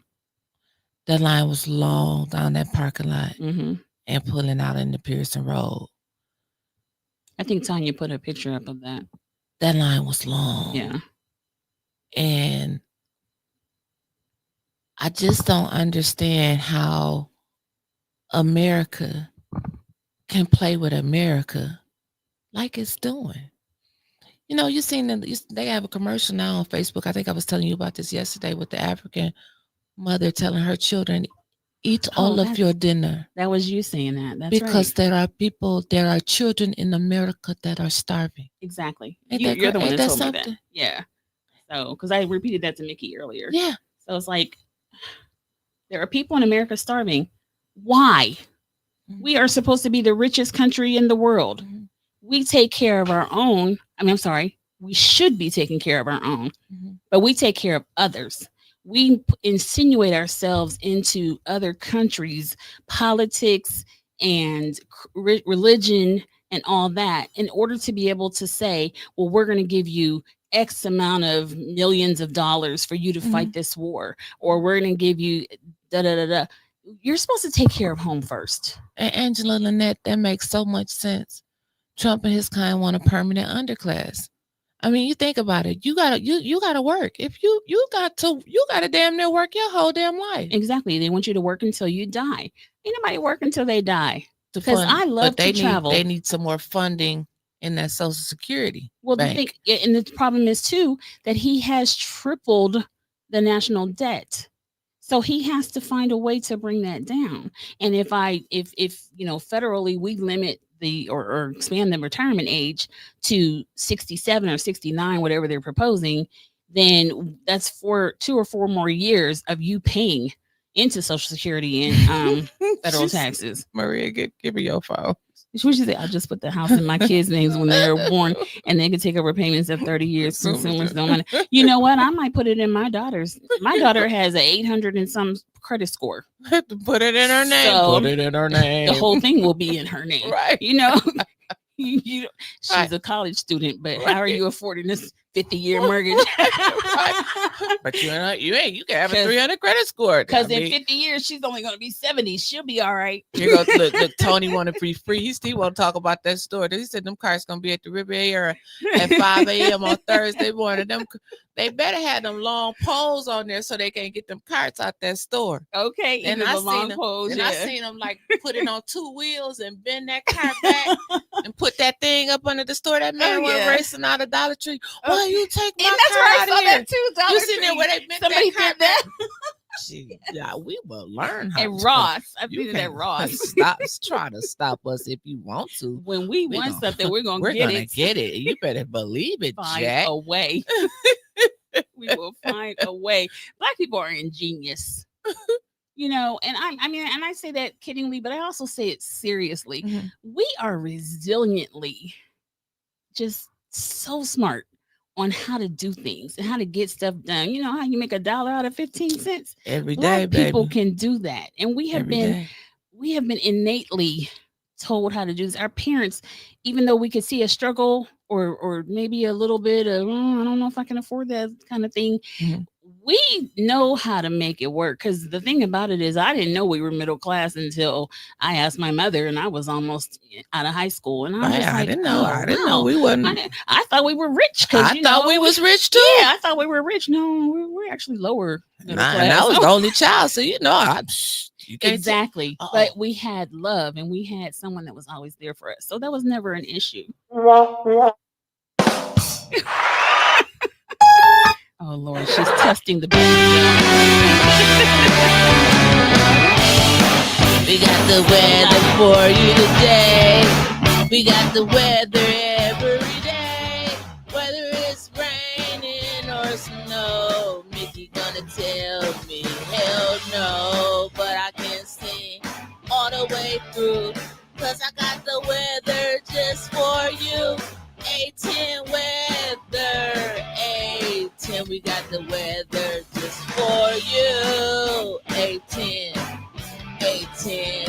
That line was long down that parking lot Mm-hmm. and pulling out into Pearson Road. I think Tanya put a picture up of that. That line was long. Yeah. And I just don't understand how America can play with America like it's doing. You seen they have a commercial now on Facebook. I think I was telling you about this yesterday with the African mother telling her children, eat all of your dinner. That was you saying that. That's because right. there are children in America that are starving. Exactly. Ain't You're the one ain't that that told me that. something? Yeah. So, because I repeated that to Mickey earlier. Yeah. So it's like, there are people in America starving. Why? We are supposed to be the richest country in the world. Mhm. We take care of our own. I'm sorry. We should be taking care of our own, Mhm. but we take care of others. We insinuate ourselves into other countries' politics and religion and all that in order to be able to say, well, we're going to give you X amount of millions of dollars for you to fight this war, or we're going to give you da da da da. You're supposed to take care of home first. And Angela Lynette, that makes so much sense. Trump and his kind want a permanent underclass. I mean, you think about it. You gotta work. If you gotta damn near work your whole damn life. Exactly. They want you to work until you die. Ain't nobody work until they die. To Because fund- I love but they to travel. They need some more funding in that Social Security. Well, the bank. thing, and the problem is too that he has tripled the national debt, so he has to find a way to bring that down. And if federally we limit or expand the retirement age to 67 or 69, whatever they're proposing, then that's for 2 or 4 more years of you paying into Social Security and federal taxes. Maria, give me your phone. What you say? I'll just put the house in my kids' names when they're born, and they can take over payments of 30 years. Consumers don't want to. You know what? I might put it in my daughter's. My daughter has an 800 and some credit score. Put it in her name. So Put it in her name. the whole thing will be in her name. Right. You know, she's Right. a college student, but Right. how are you affording this 50-year mortgage. But you can have a 300 credit score. Because in 50 years, she's only going to be 70. She'll be all right. You go look, Tony wanted to be free. He still won't talk about that store. He said them cars gonna be at the Riviera at 5 a.m. on Thursday morning. They better have them long poles on there so they can get them carts out that store. Okay, and I seen them like put it on 2 wheels and bend that cart back and put that thing up under the store. That man went racing out of Dollar Tree. Why you take my car out of here? You seen there where they bent Somebody that cart did that. Gee, yeah, we will learn how. And to- Ross, I've You been at can't Ross. try to stop us if you want to. When we We're want gonna- something, we're gonna We're get gonna it. get it. You better believe it, Find Jack. a way. We will find a way. Black people are ingenious. You know, and I mean, and I say that kiddingly, but I also say it seriously. Mhm. We are resiliently just so smart on how to do things and how to get stuff done. You know how you make $1 out of 15 cents? Every day, Black people baby. can do that. And we have Every been day. we have been innately told how to do this. Our parents, even though we could see a struggle or maybe a little bit of, I don't know if I can afford that kind of thing. Mhm. We know how to make it work. Because the thing about it is, I didn't know we were middle class until I asked my mother, and I was almost out of high school. And I was Right, like, I didn't know. "Oh, I didn't know wow." we wasn't. I thought we were rich. Because I thought we was rich too. Yeah, I thought we were rich. No, we're actually lower middle class. And I was the only child, so you know, you can't Exactly. Uh-oh. But we had love and we had someone that was always there for us. So that was never an issue. Oh Lord, she's testing the baby. We got the weather for you today. We got the weather every day. Whether it's raining or snow, Mickey gonna tell me hell no. But I can sing all the way through, 'cause I got the weather just for you. 810 weather, 810. We got the weather just for you. 810. 810,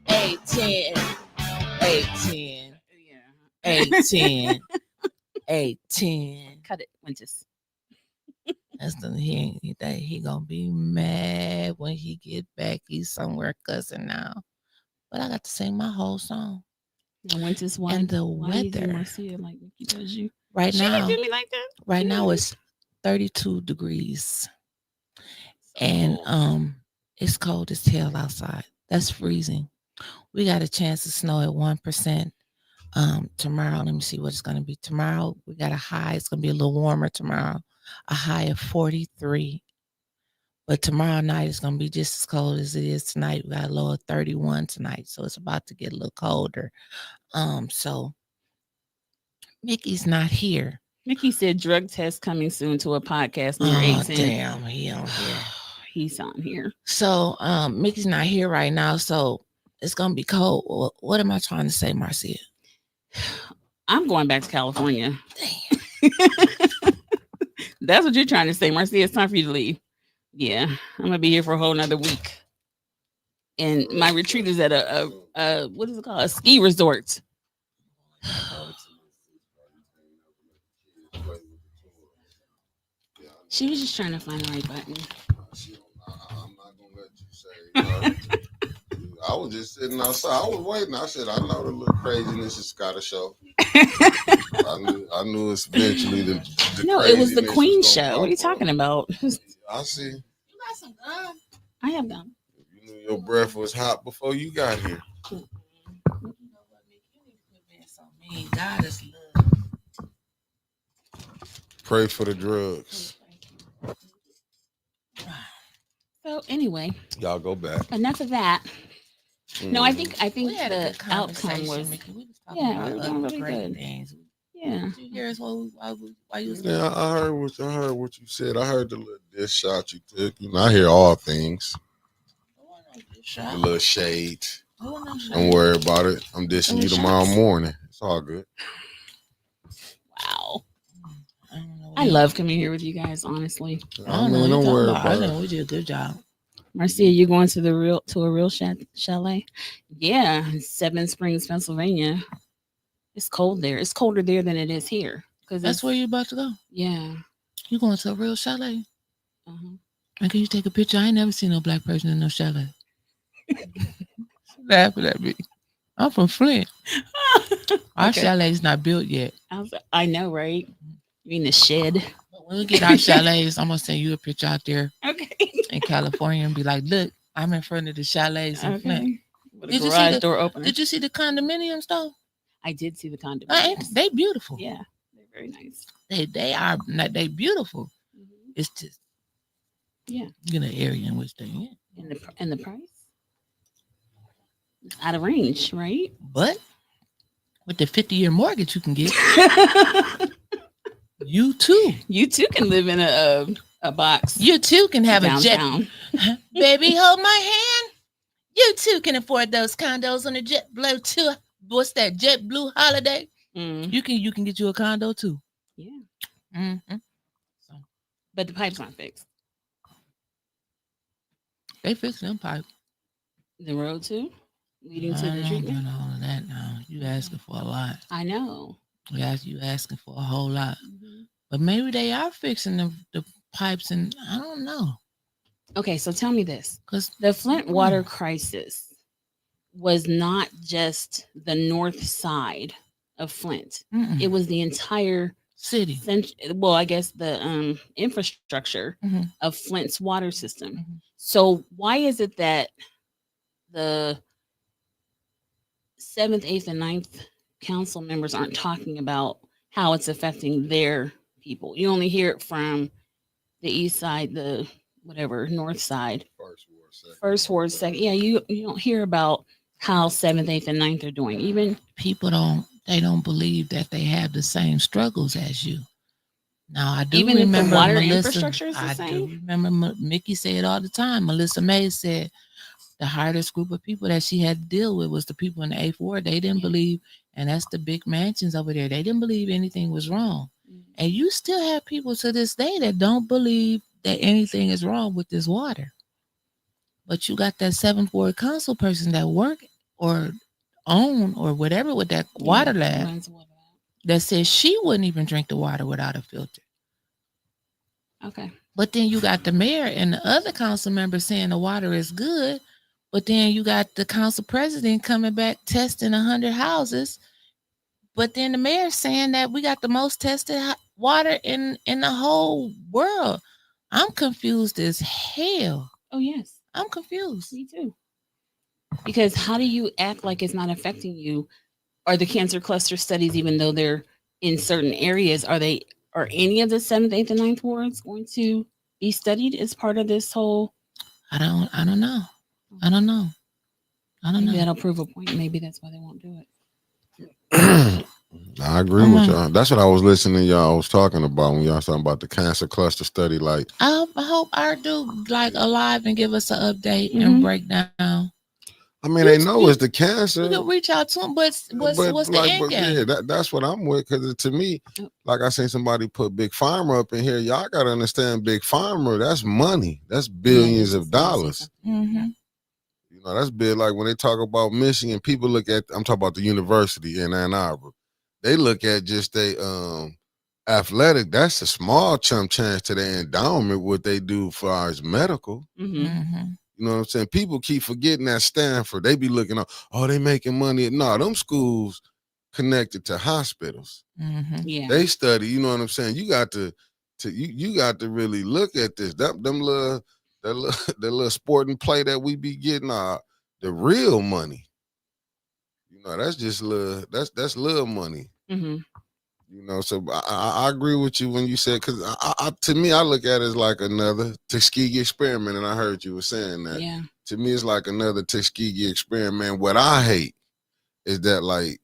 810, 810, 810, 810. Cut it, Winters. That's the he gonna be mad when he get back. He's somewhere cussing now. But I got to sing my whole song. And Winters, why? And the why you do weather Marcia like Mickey does you? right She now. didn't do me like that. Right She now didn't. it's 32 degrees. And it's cold as hell outside. That's freezing. We got a chance of snow at 1%. Tomorrow, let me see what it's gonna be. Tomorrow we got a high, it's gonna be a little warmer tomorrow, a high of 43. But tomorrow night it's gonna be just as cold as it is tonight. We got a low of 31 tonight, so it's about to get a little colder. So Mickey's not here. Mickey said drug test coming soon to a podcast near Oh 810. damn, he on here. He's on here. So Mickey's not here right now, so it's gonna be cold. What am I trying to say, Marcia? I'm going back to California. That's what you're trying to say, Marcia. It's time for you to leave. Yeah, I'm gonna be here for a whole nother week. And my retreat is at a what is it called? A ski resort. She was just trying to find the right button. I'm not gonna let you say. I was just sitting outside. I was waiting. I said, I know the little craziness is gotta show. I knew it's eventually the No, it was the craziness Queen was gonna show. What are you pop up. talking about? I see. You got some gum. I have gum. You knew your breath was hot before you got here. You know what, Mickey? You need to quit being so mean. God is love. Pray for the drugs. So anyway, Y'all go back. enough of that. No, I think We had a the good outcome conversation, was Mickey. We was talking yeah, about we were other doing really great good. things. Yeah. Did you hear us why you was Yeah, I heard what you said. I heard the little diss shot you took. You know, I hear all things. The little shade. Don't worry about it. I'm dissing you tomorrow morning. It's all good. Wow. I love coming here with you guys, honestly. I don't know. Don't worry I about know it. we did a good job. Marcia, you going to a real chalet? Yeah, in Seven Springs, Pennsylvania. It's cold there. It's colder there than it is here because That's where you about to go. Yeah. You going to a real chalet? Uh-huh. And can you take a picture? I ain't never seen no black person in no chalet. Laughing at me. I'm from Flint. Our Okay. chalet's not built yet. I know, right? You mean the shed? When we get our chalets, I'm gonna send you a picture out there Okay. in California and be like, look, I'm in front of the chalets in Flint. Okay. With a Did you see garage the door opener. Did you see the condominiums though? I did see the condominiums. They beautiful. Yeah, they're very nice. They beautiful. Mhm. It's just Yeah. in the area in which they in. And the price? It's out of range, right? But with the 50-year mortgage you can get, you too. You too can live in a box. You too can have downtown. a jet. Baby, hold my hand. You too can afford those condos on the JetBlue too. What's that JetBlue holiday? Mm. You can get you a condo too. Yeah. Mm-hmm. But the pipes aren't fixed. They fix them pipes. The road too? Leading to the Doing treatment? all of that now. You asking for a lot. I know. You asking for a whole lot. Mhm. But maybe they are fixing the pipes, and I don't know. Okay, so tell me this. Cause The Flint water crisis was not just the north side of Flint. It was the entire city. Well, I guess the infrastructure Mhm. of Flint's water system. Mhm. So why is it that the 7th, 8th, and 9th council members aren't talking about how it's affecting their people? You only hear it from the east side, the whatever, north side. First ward, second. Yeah, you don't hear about how 7th, 8th, and 9th are doing. Even people don't believe that they have the same struggles as you. Now I do even if remember the water Melissa, infrastructure is the I same. do remember Mickey say it all the time. Melissa May said the hardest group of people that she had to deal with was the people in the 8th ward. They didn't believe, and that's the big mansions over there. They didn't believe anything was wrong. And you still have people to this day that don't believe that anything is wrong with this water. But you got that 7th ward council person that work or own or whatever with that water lab runs water lab. that says she wouldn't even drink the water without a filter. Okay. But then you got the mayor and the other council members saying the water is good. But then you got the council president coming back testing 100 houses. But then the mayor saying that we got the most tested water in the whole world. I'm confused as hell. Oh, yes. I'm confused. Me too. Because how do you act like it's not affecting you? Are the cancer cluster studies, even though they're in certain areas, are any of the 7th, 8th, and 9th wards going to be studied as part of this whole? I don't know. I don't know. Maybe that'll prove a point. Maybe that's why they won't do it. I agree with y'all. That's what I was listening to y'all was talking about when y'all was talking about the cancer cluster study. Like, I hope our dude like alive and give us an update and breakdown. I mean, they know it's the cancer. You can reach out to him, but what's the end game? Yeah, that's what I'm with. Because to me, like I seen somebody put Big Pharma up in here. Y'all got to understand, Big Pharma, that's money. That's billions of dollars. Mm-hmm. You know, that's big. Like when they talk about Michigan, people look at, I'm talking about the university in Ann Arbor. They look at just athletic. That's a small chump change to their endowment, what they do for our medical. Mm-hmm. You know what I'm saying? People keep forgetting that Stanford. They be looking up, oh, they making money. No, them schools connected to hospitals. Mm-hmm. Yeah. They study, you know what I'm saying? You got to you got to really look at this. That little sporting play that we be getting, the real money. You know, that's just that's little money. Mm-hmm. You know, so I agree with you when you said, because to me, I look at it as like another Tuskegee experiment, and I heard you were saying that. Yeah. To me, it's like another Tuskegee experiment. What I hate is that, like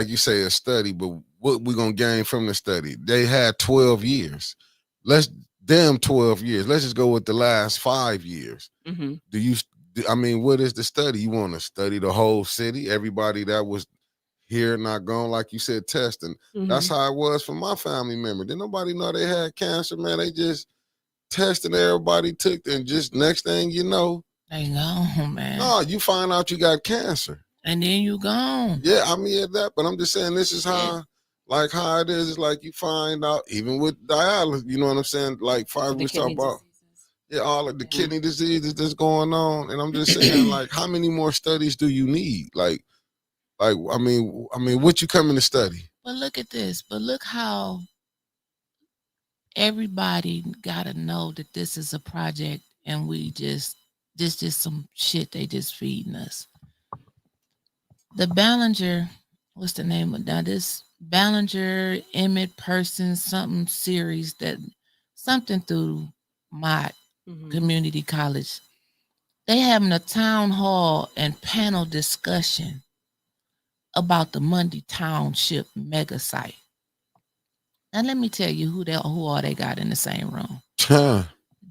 you say, a study, but what we gonna gain from the study? They had 12 years. 12 years. Let's just go with the last 5 years. Mm-hmm. What is the study? You want to study the whole city, everybody that was here, not gone, like you said, testing. Mm-hmm. That's how it was for my family member. Didn't nobody know they had cancer, man. They just tested, everybody took, and just next thing you know, they gone, man. No, you find out you got cancer. And then you gone. Yeah, that, but I'm just saying this is how like how it is, like you find out even with dialysis, you know what I'm saying? Like The we talk kidney about all of the Yeah. kidney diseases that's going on. And I'm just saying, like, how many more studies do you need? Like I mean, what you coming to study? But look at this. But look how everybody gotta know that this is a project, and we this just some shit they just feeding us. The Ballinger, what's the name of now? This Ballinger Emmett Person something series that something through my community college. They having a town hall and panel discussion about the Mundy Township mega site. Now let me tell you who all they got in the same room.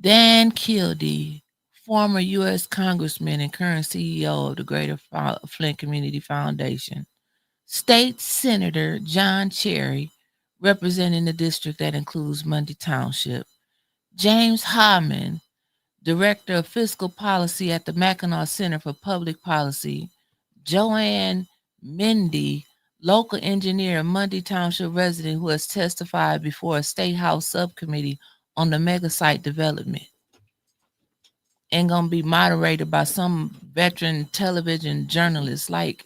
Dan Kildee, former U.S. Congressman and current CEO of the Greater Flint Community Foundation. State Senator John Cherry, representing the district that includes Mundy Township. James Hyman, Director of Fiscal Policy at the Mackinac Center for Public Policy. Joanne Mindy, local engineer, Mundy Township resident who has testified before a State House subcommittee on the mega site development. And gonna be moderated by some veteran television journalist. Like,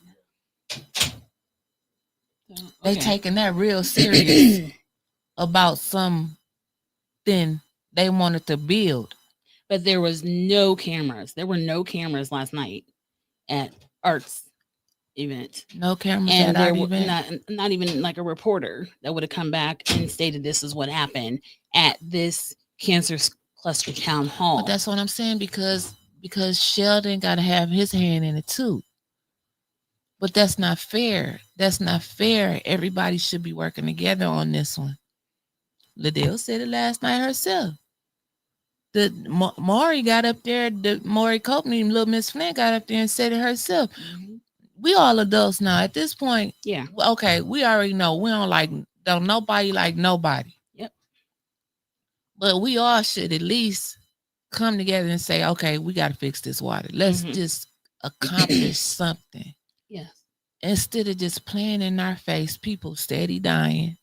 they taking that real serious about something they wanted to build. But there was no cameras. There were no cameras last night at Art's event. No cameras and at our there event? not even like a reporter that would have come back and stated this is what happened at this cancer cluster town hall. But that's what I'm saying, because Sheldon got to have his hand in it too. But that's not fair. That's not fair. Everybody should be working together on this one. Liddell said it last night herself. The Maury got up there, the Maury Copeland, little Miss Flint got up there and said it herself. We all adults now. At this point, yeah. Okay, we already know we don't nobody like nobody. Yep. But we all should at least come together and say, okay, we got to fix this water. Let's just accomplish something. Yes. Instead of just playing in our face, people steady dying,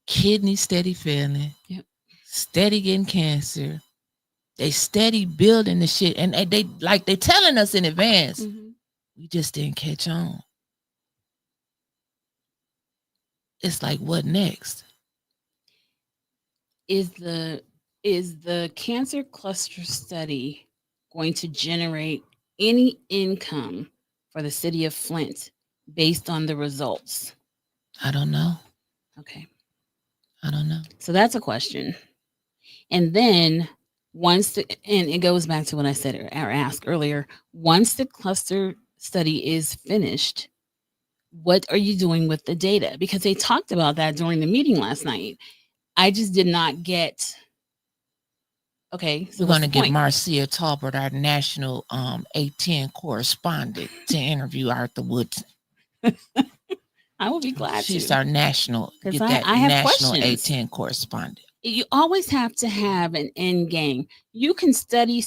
kidney steady failing, steady getting cancer. They steady building the shit, and they telling us in advance. We just didn't catch on. It's like, what next? Is the cancer cluster study going to generate any income for the city of Flint based on the results? I don't know. Okay. I don't know. So that's a question. And then and it goes back to what I said or asked earlier, once the cluster study is finished, what are you doing with the data? Because they talked about that during the meeting last night. I just did not get. Okay, so we're going to get Marcia Talbert, our national A10 correspondent, to interview Arthur Woodson. I will be glad She's our national. Get that I have national questions. A10 correspondent. You always have to have an end game. You can study,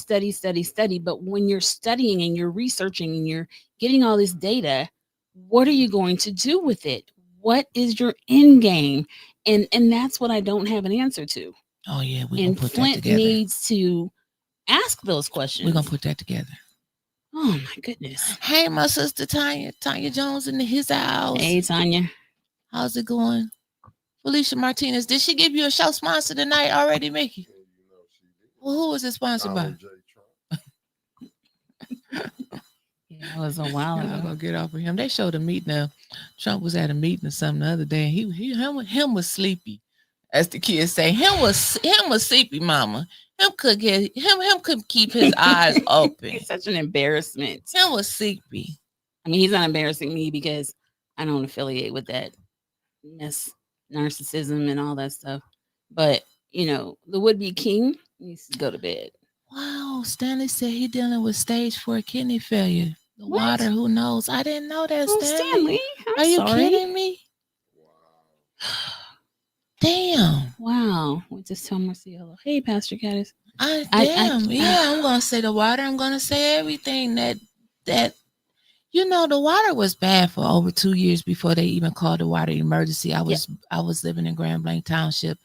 but when you're studying and you're researching and you're getting all this data, what are you going to do with it? What is your end game? And that's what I don't have an answer to. Oh yeah, we're gonna put Flint that together. Needs to ask those questions. We're gonna put that together. Oh my goodness. Hey, my sister Tanya Jones in his house. Hey Tanya. How's it going? Felicia Martinez, did she give you a show sponsor tonight already, Mickey? Well, who was it sponsored by? Yeah, it was a while ago. I'm gonna get off of him. They showed a meeting. Trump was at a meeting or something the other day. And him was sleepy, as the kids say. Him was sleepy, mama. Him could keep his eyes open. He's such an embarrassment. Him was sleepy. I mean, he's not embarrassing me because I don't affiliate with that mess, narcissism and all that stuff. But the would-be king needs to go to bed. Wow, Stanley said he dealing with stage 4 kidney failure. The water, who knows? I didn't know that, Stanley. Are you kidding me? Damn. Wow. We just tell Marcia hello. Hey, Pastor Caddis. I'm gonna say the water. I'm gonna say everything that You know, the water was bad for over 2 years before they even called the water emergency. I was living in Grand Blanc Township,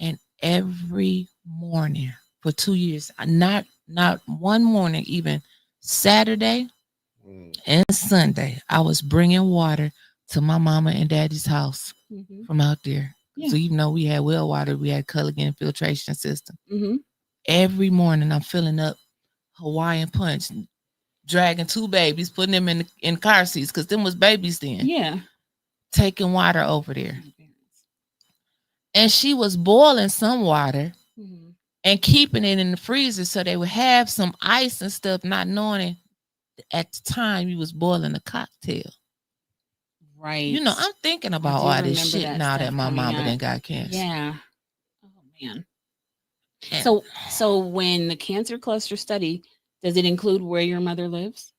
and every morning for 2 years, not one morning, even Saturday and Sunday, I was bringing water to my mama and daddy's house from out there. So even though we had well water, we had Culligan filtration system. Every morning, I'm filling up Hawaiian Punch, dragging 2 babies, putting them in car seats because them was babies then. Yeah. Taking water over there. And she was boiling some water and keeping it in the freezer so they would have some ice and stuff, not knowing at the time you was boiling a cocktail. Right. You know, I'm thinking about all this shit now that my mama done got cancer. Yeah. Oh man. And So when the cancer cluster study, does it include where your mother lives?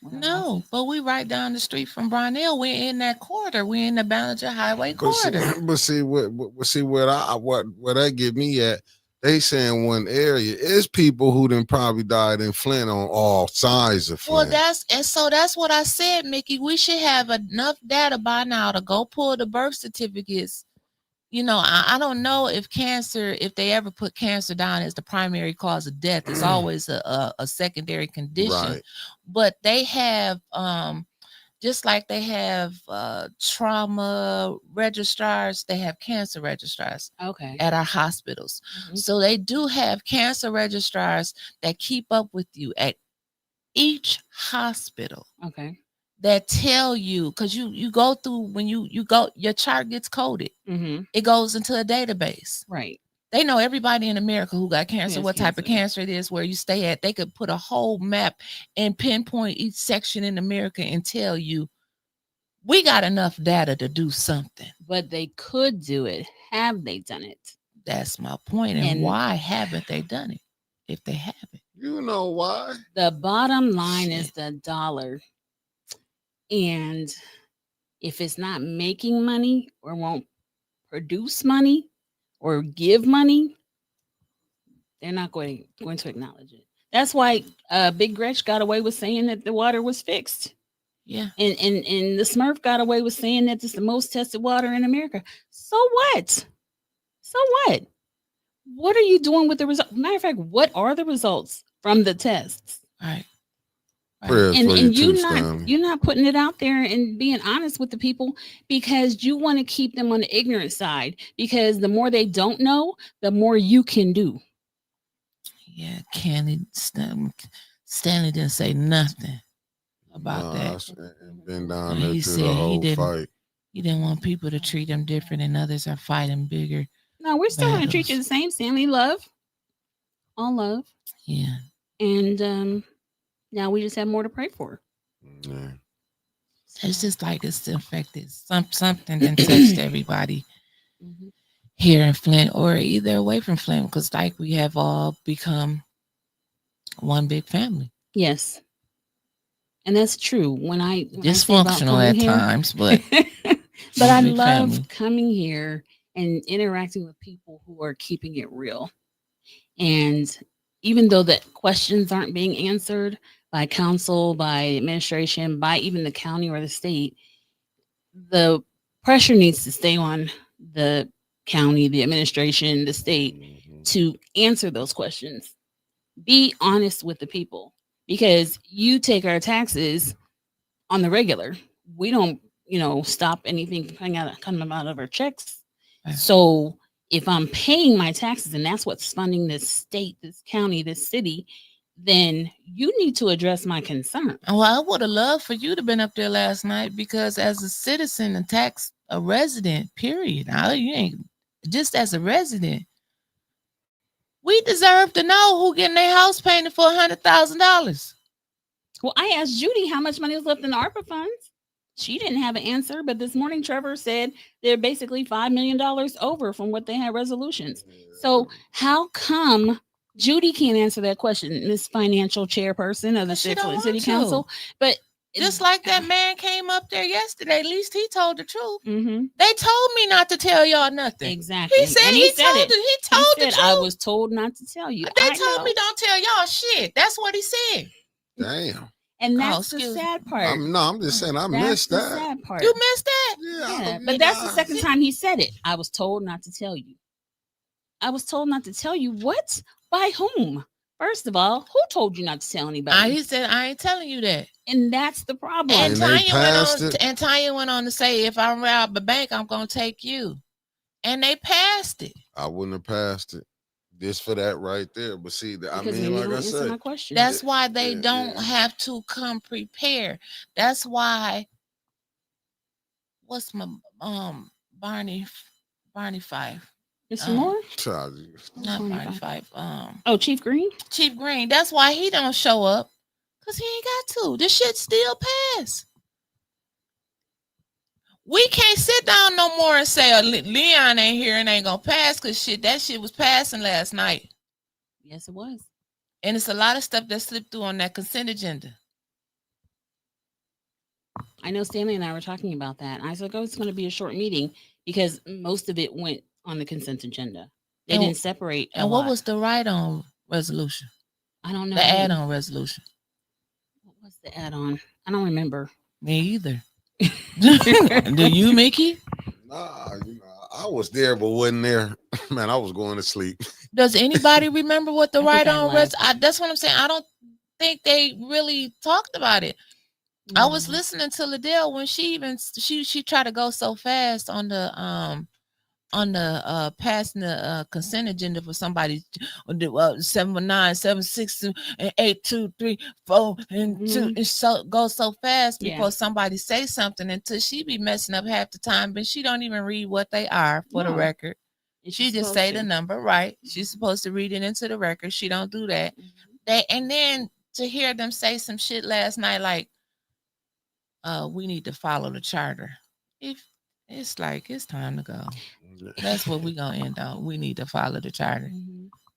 no, but we right down the street from Brownell. We're in that corridor. We're in the Ballinger Highway corridor. But see what that get me at. They saying one area is people who done probably died in Flint on all sides of Flint. Well, that's what I said, Mickey. We should have enough data by now to go pull the birth certificates. You know, I don't know if they ever put cancer down as the primary cause of death. It's always a secondary condition. Right. But they have, just like they have trauma registrars, they have cancer registrars at our hospitals. So they do have cancer registrars that keep up with you at each hospital. That tell you, because you go through, when you go, your chart gets coded. It goes into a database. Right. They know everybody in America who got cancer, what type of cancer it is, where you stay at. They could put a whole map and pinpoint each section in America and tell you, we got enough data to do something. But they could do it. Have they done it? That's my point. And why haven't they done it? If they haven't. You know why? The bottom line is the dollar. And if it's not making money or won't produce money or give money, they're not going to acknowledge it. That's why Big Gretch got away with saying that the water was fixed. Yeah. And the Smurf got away with saying that it's the most tested water in America. So what? What are you doing with the results? Matter of fact, what are the results from the tests? Right. And you're not putting it out there and being honest with the people because you want to keep them on the ignorant side, because the more they don't know, the more you can do. Yeah, Stanley didn't say nothing about that. Been down there He through said the whole fight. He didn't want people to treat him different, and others are fighting bigger. No, we're still going to treat you the same, Stanley. Love, all love. Yeah. And now we just have more to pray for. Yeah. It's just like it's infected. Something that touched everybody here in Flint, or either away from Flint, because like we have all become one big family. Yes. And that's true. When dysfunctional at times, but but I love coming here and interacting with people who are keeping it real. And even though the questions aren't being answered by council, by administration, by even the county or the state, the pressure needs to stay on the county, the administration, the state to answer those questions. Be honest with the people, because you take our taxes on the regular. We don't, stop anything coming out of our checks. So if I'm paying my taxes and that's what's funding this state, this county, this city, then you need to address my concern. Well, I would have loved for you to been up there last night, because as a citizen and a resident, period. Now, you ain't just as a resident. We deserve to know who getting their house painted for $100,000. Well, I asked Judy how much money was left in the ARPA funds. She didn't have an answer, but this morning Trevor said they're basically $5 million over from what they had resolutions. So how come Judy can't answer that question, Miss Financial Chairperson of the City Council? But just like that man came up there yesterday, at least he told the truth. They told me not to tell y'all nothing. Exactly. He said he told the truth. I was told not to tell you. They told me don't tell y'all shit. That's what he said. Damn. And that's the excuse me. sad part. I'm just saying I That's missed the that. sad part. You missed that? Yeah, but that's the second time he said it. I was told not to tell you. I was told not to tell you. What? By whom? First of all, who told you not to tell anybody? He said, I ain't telling you that. And that's the problem. And And they Tanya went on to say, if I rob a bank, I'm going to take you. And they passed it. I wouldn't have passed it. This for that right there. But see, I Because mean, you like don't I answer said, my question. That's why they Yeah, don't yeah. have to come prepared. That's why, what's my Barney Fife? Mr. Moore? Not Barney Fife. Oh, Chief Green? Chief Green. That's why he don't show up. Because he ain't got to. This shit still pass. We can't sit down no more and say, Leon ain't here and ain't gonna pass, because that shit was passing last night. Yes, it was. And it's a lot of stuff that slipped through on that consent agenda. I know Stanley and I were talking about that. I was like, oh, it's going to be a short meeting because most of it went on the consent agenda. They And- didn't separate. And what was the right-on resolution? I don't know. The add-on resolution. What was the add-on? I don't remember. Me either. Do you, Mickey? Nah, I was there but wasn't there. Man, I was going to sleep. Does anybody remember what the I think I right-on that's what I'm saying. I don't think they really talked about it. I was listening to Liddell when she tried to go so fast on the passing the consent agenda for somebody 71976 and 8234 and 2 and so go so fast before somebody say something until she be messing up half the time, but she don't even read what they are for the record. She just say the number right. She's supposed to read it into the record. She don't do that. And then to hear them say some shit last night like we need to follow the charter. If it's like it's time to go. That's what we're gonna end on. We need to follow the charter.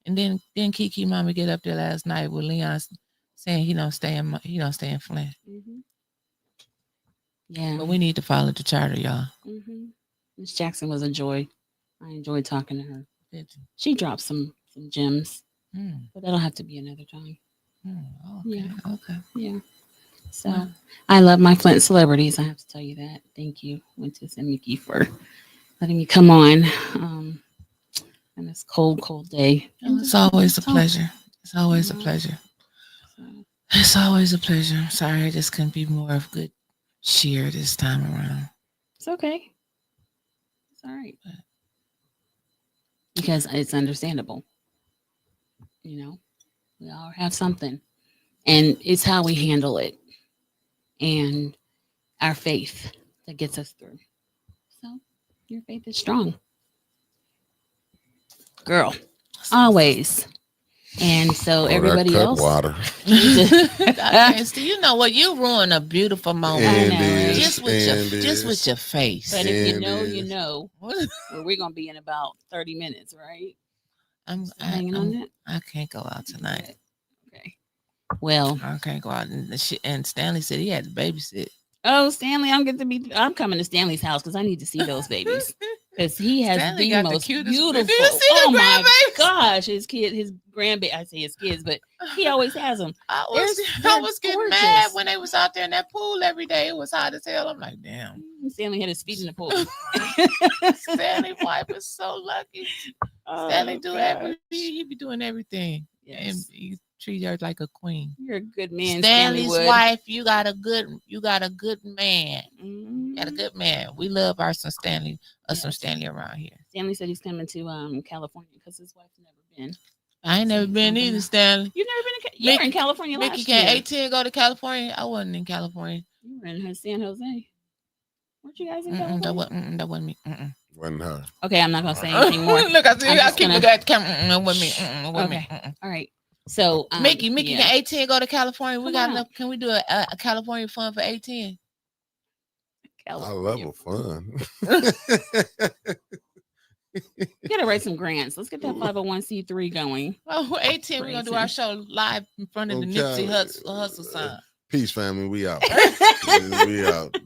And then Kiki Mama get up there last night with Leon saying he don't stay in Flint. Yeah. But we need to follow the charter, y'all. Miss Jackson was a joy. I enjoyed talking to her. She dropped some gems. But that'll have to be another time. Okay. Yeah. So I love my Flint celebrities. I have to tell you that. Thank you, Wintis and Mickey, for letting me come on on this cold day. It's always a pleasure. It's always a pleasure. It's always a pleasure. I'm sorry, I just couldn't be more of good cheer this time around. It's okay. It's all right. Because it's understandable. You know, we all have something. And it's how we handle it. And our faith that gets us through. So your faith is strong. Girl, always. And so everybody else. Water. You know what? You ruin a beautiful moment. Just with your face. But if you know, well, we're gonna be in about 30 minutes, right? I'm hanging on that. I can't go out tonight. Okay. Well, I can't go out, and Stanley said he had to babysit. Oh, Stanley, I'm coming to Stanley's house because I need to see those babies. Because he has Stanley the got most the cutest. beautiful. Did you see oh the my grandbabies? gosh, his grandbaby. I say his kids, but he always has them. I was getting mad when they was out there in that pool every day. It was hot as hell. I'm like, damn. Stanley had his feet in the pool. Stanley wife is so lucky. Stanley do everything. He be doing everything. Yes. And he treat her like a queen. You're a good man, Stanley's Stanley Wood. wife. You got a good man. You got a good man. We love some Stanley around here. Stanley said he's coming to California because his wife's never been. I ain't never been either, Stanley. You've never been you were in California last Mickey year. can't 18 go to California. I wasn't in California. You were in San Jose. Weren't you guys in California? That wasn't me. Wasn't her. Okay, I'm not gonna say anything more. Look, I keep looking at the camera. That wasn't me. Wasn't me. All right. So Mickey yeah. can 18 go to California. We Come got on. enough. Can we do a California fun for 18? I love a fun. You gotta write some grants. Let's get that 501c3 going. Oh, 18, we're gonna do our show live in front of the Nipsey Hussle sign. Peace, family. We out. We out.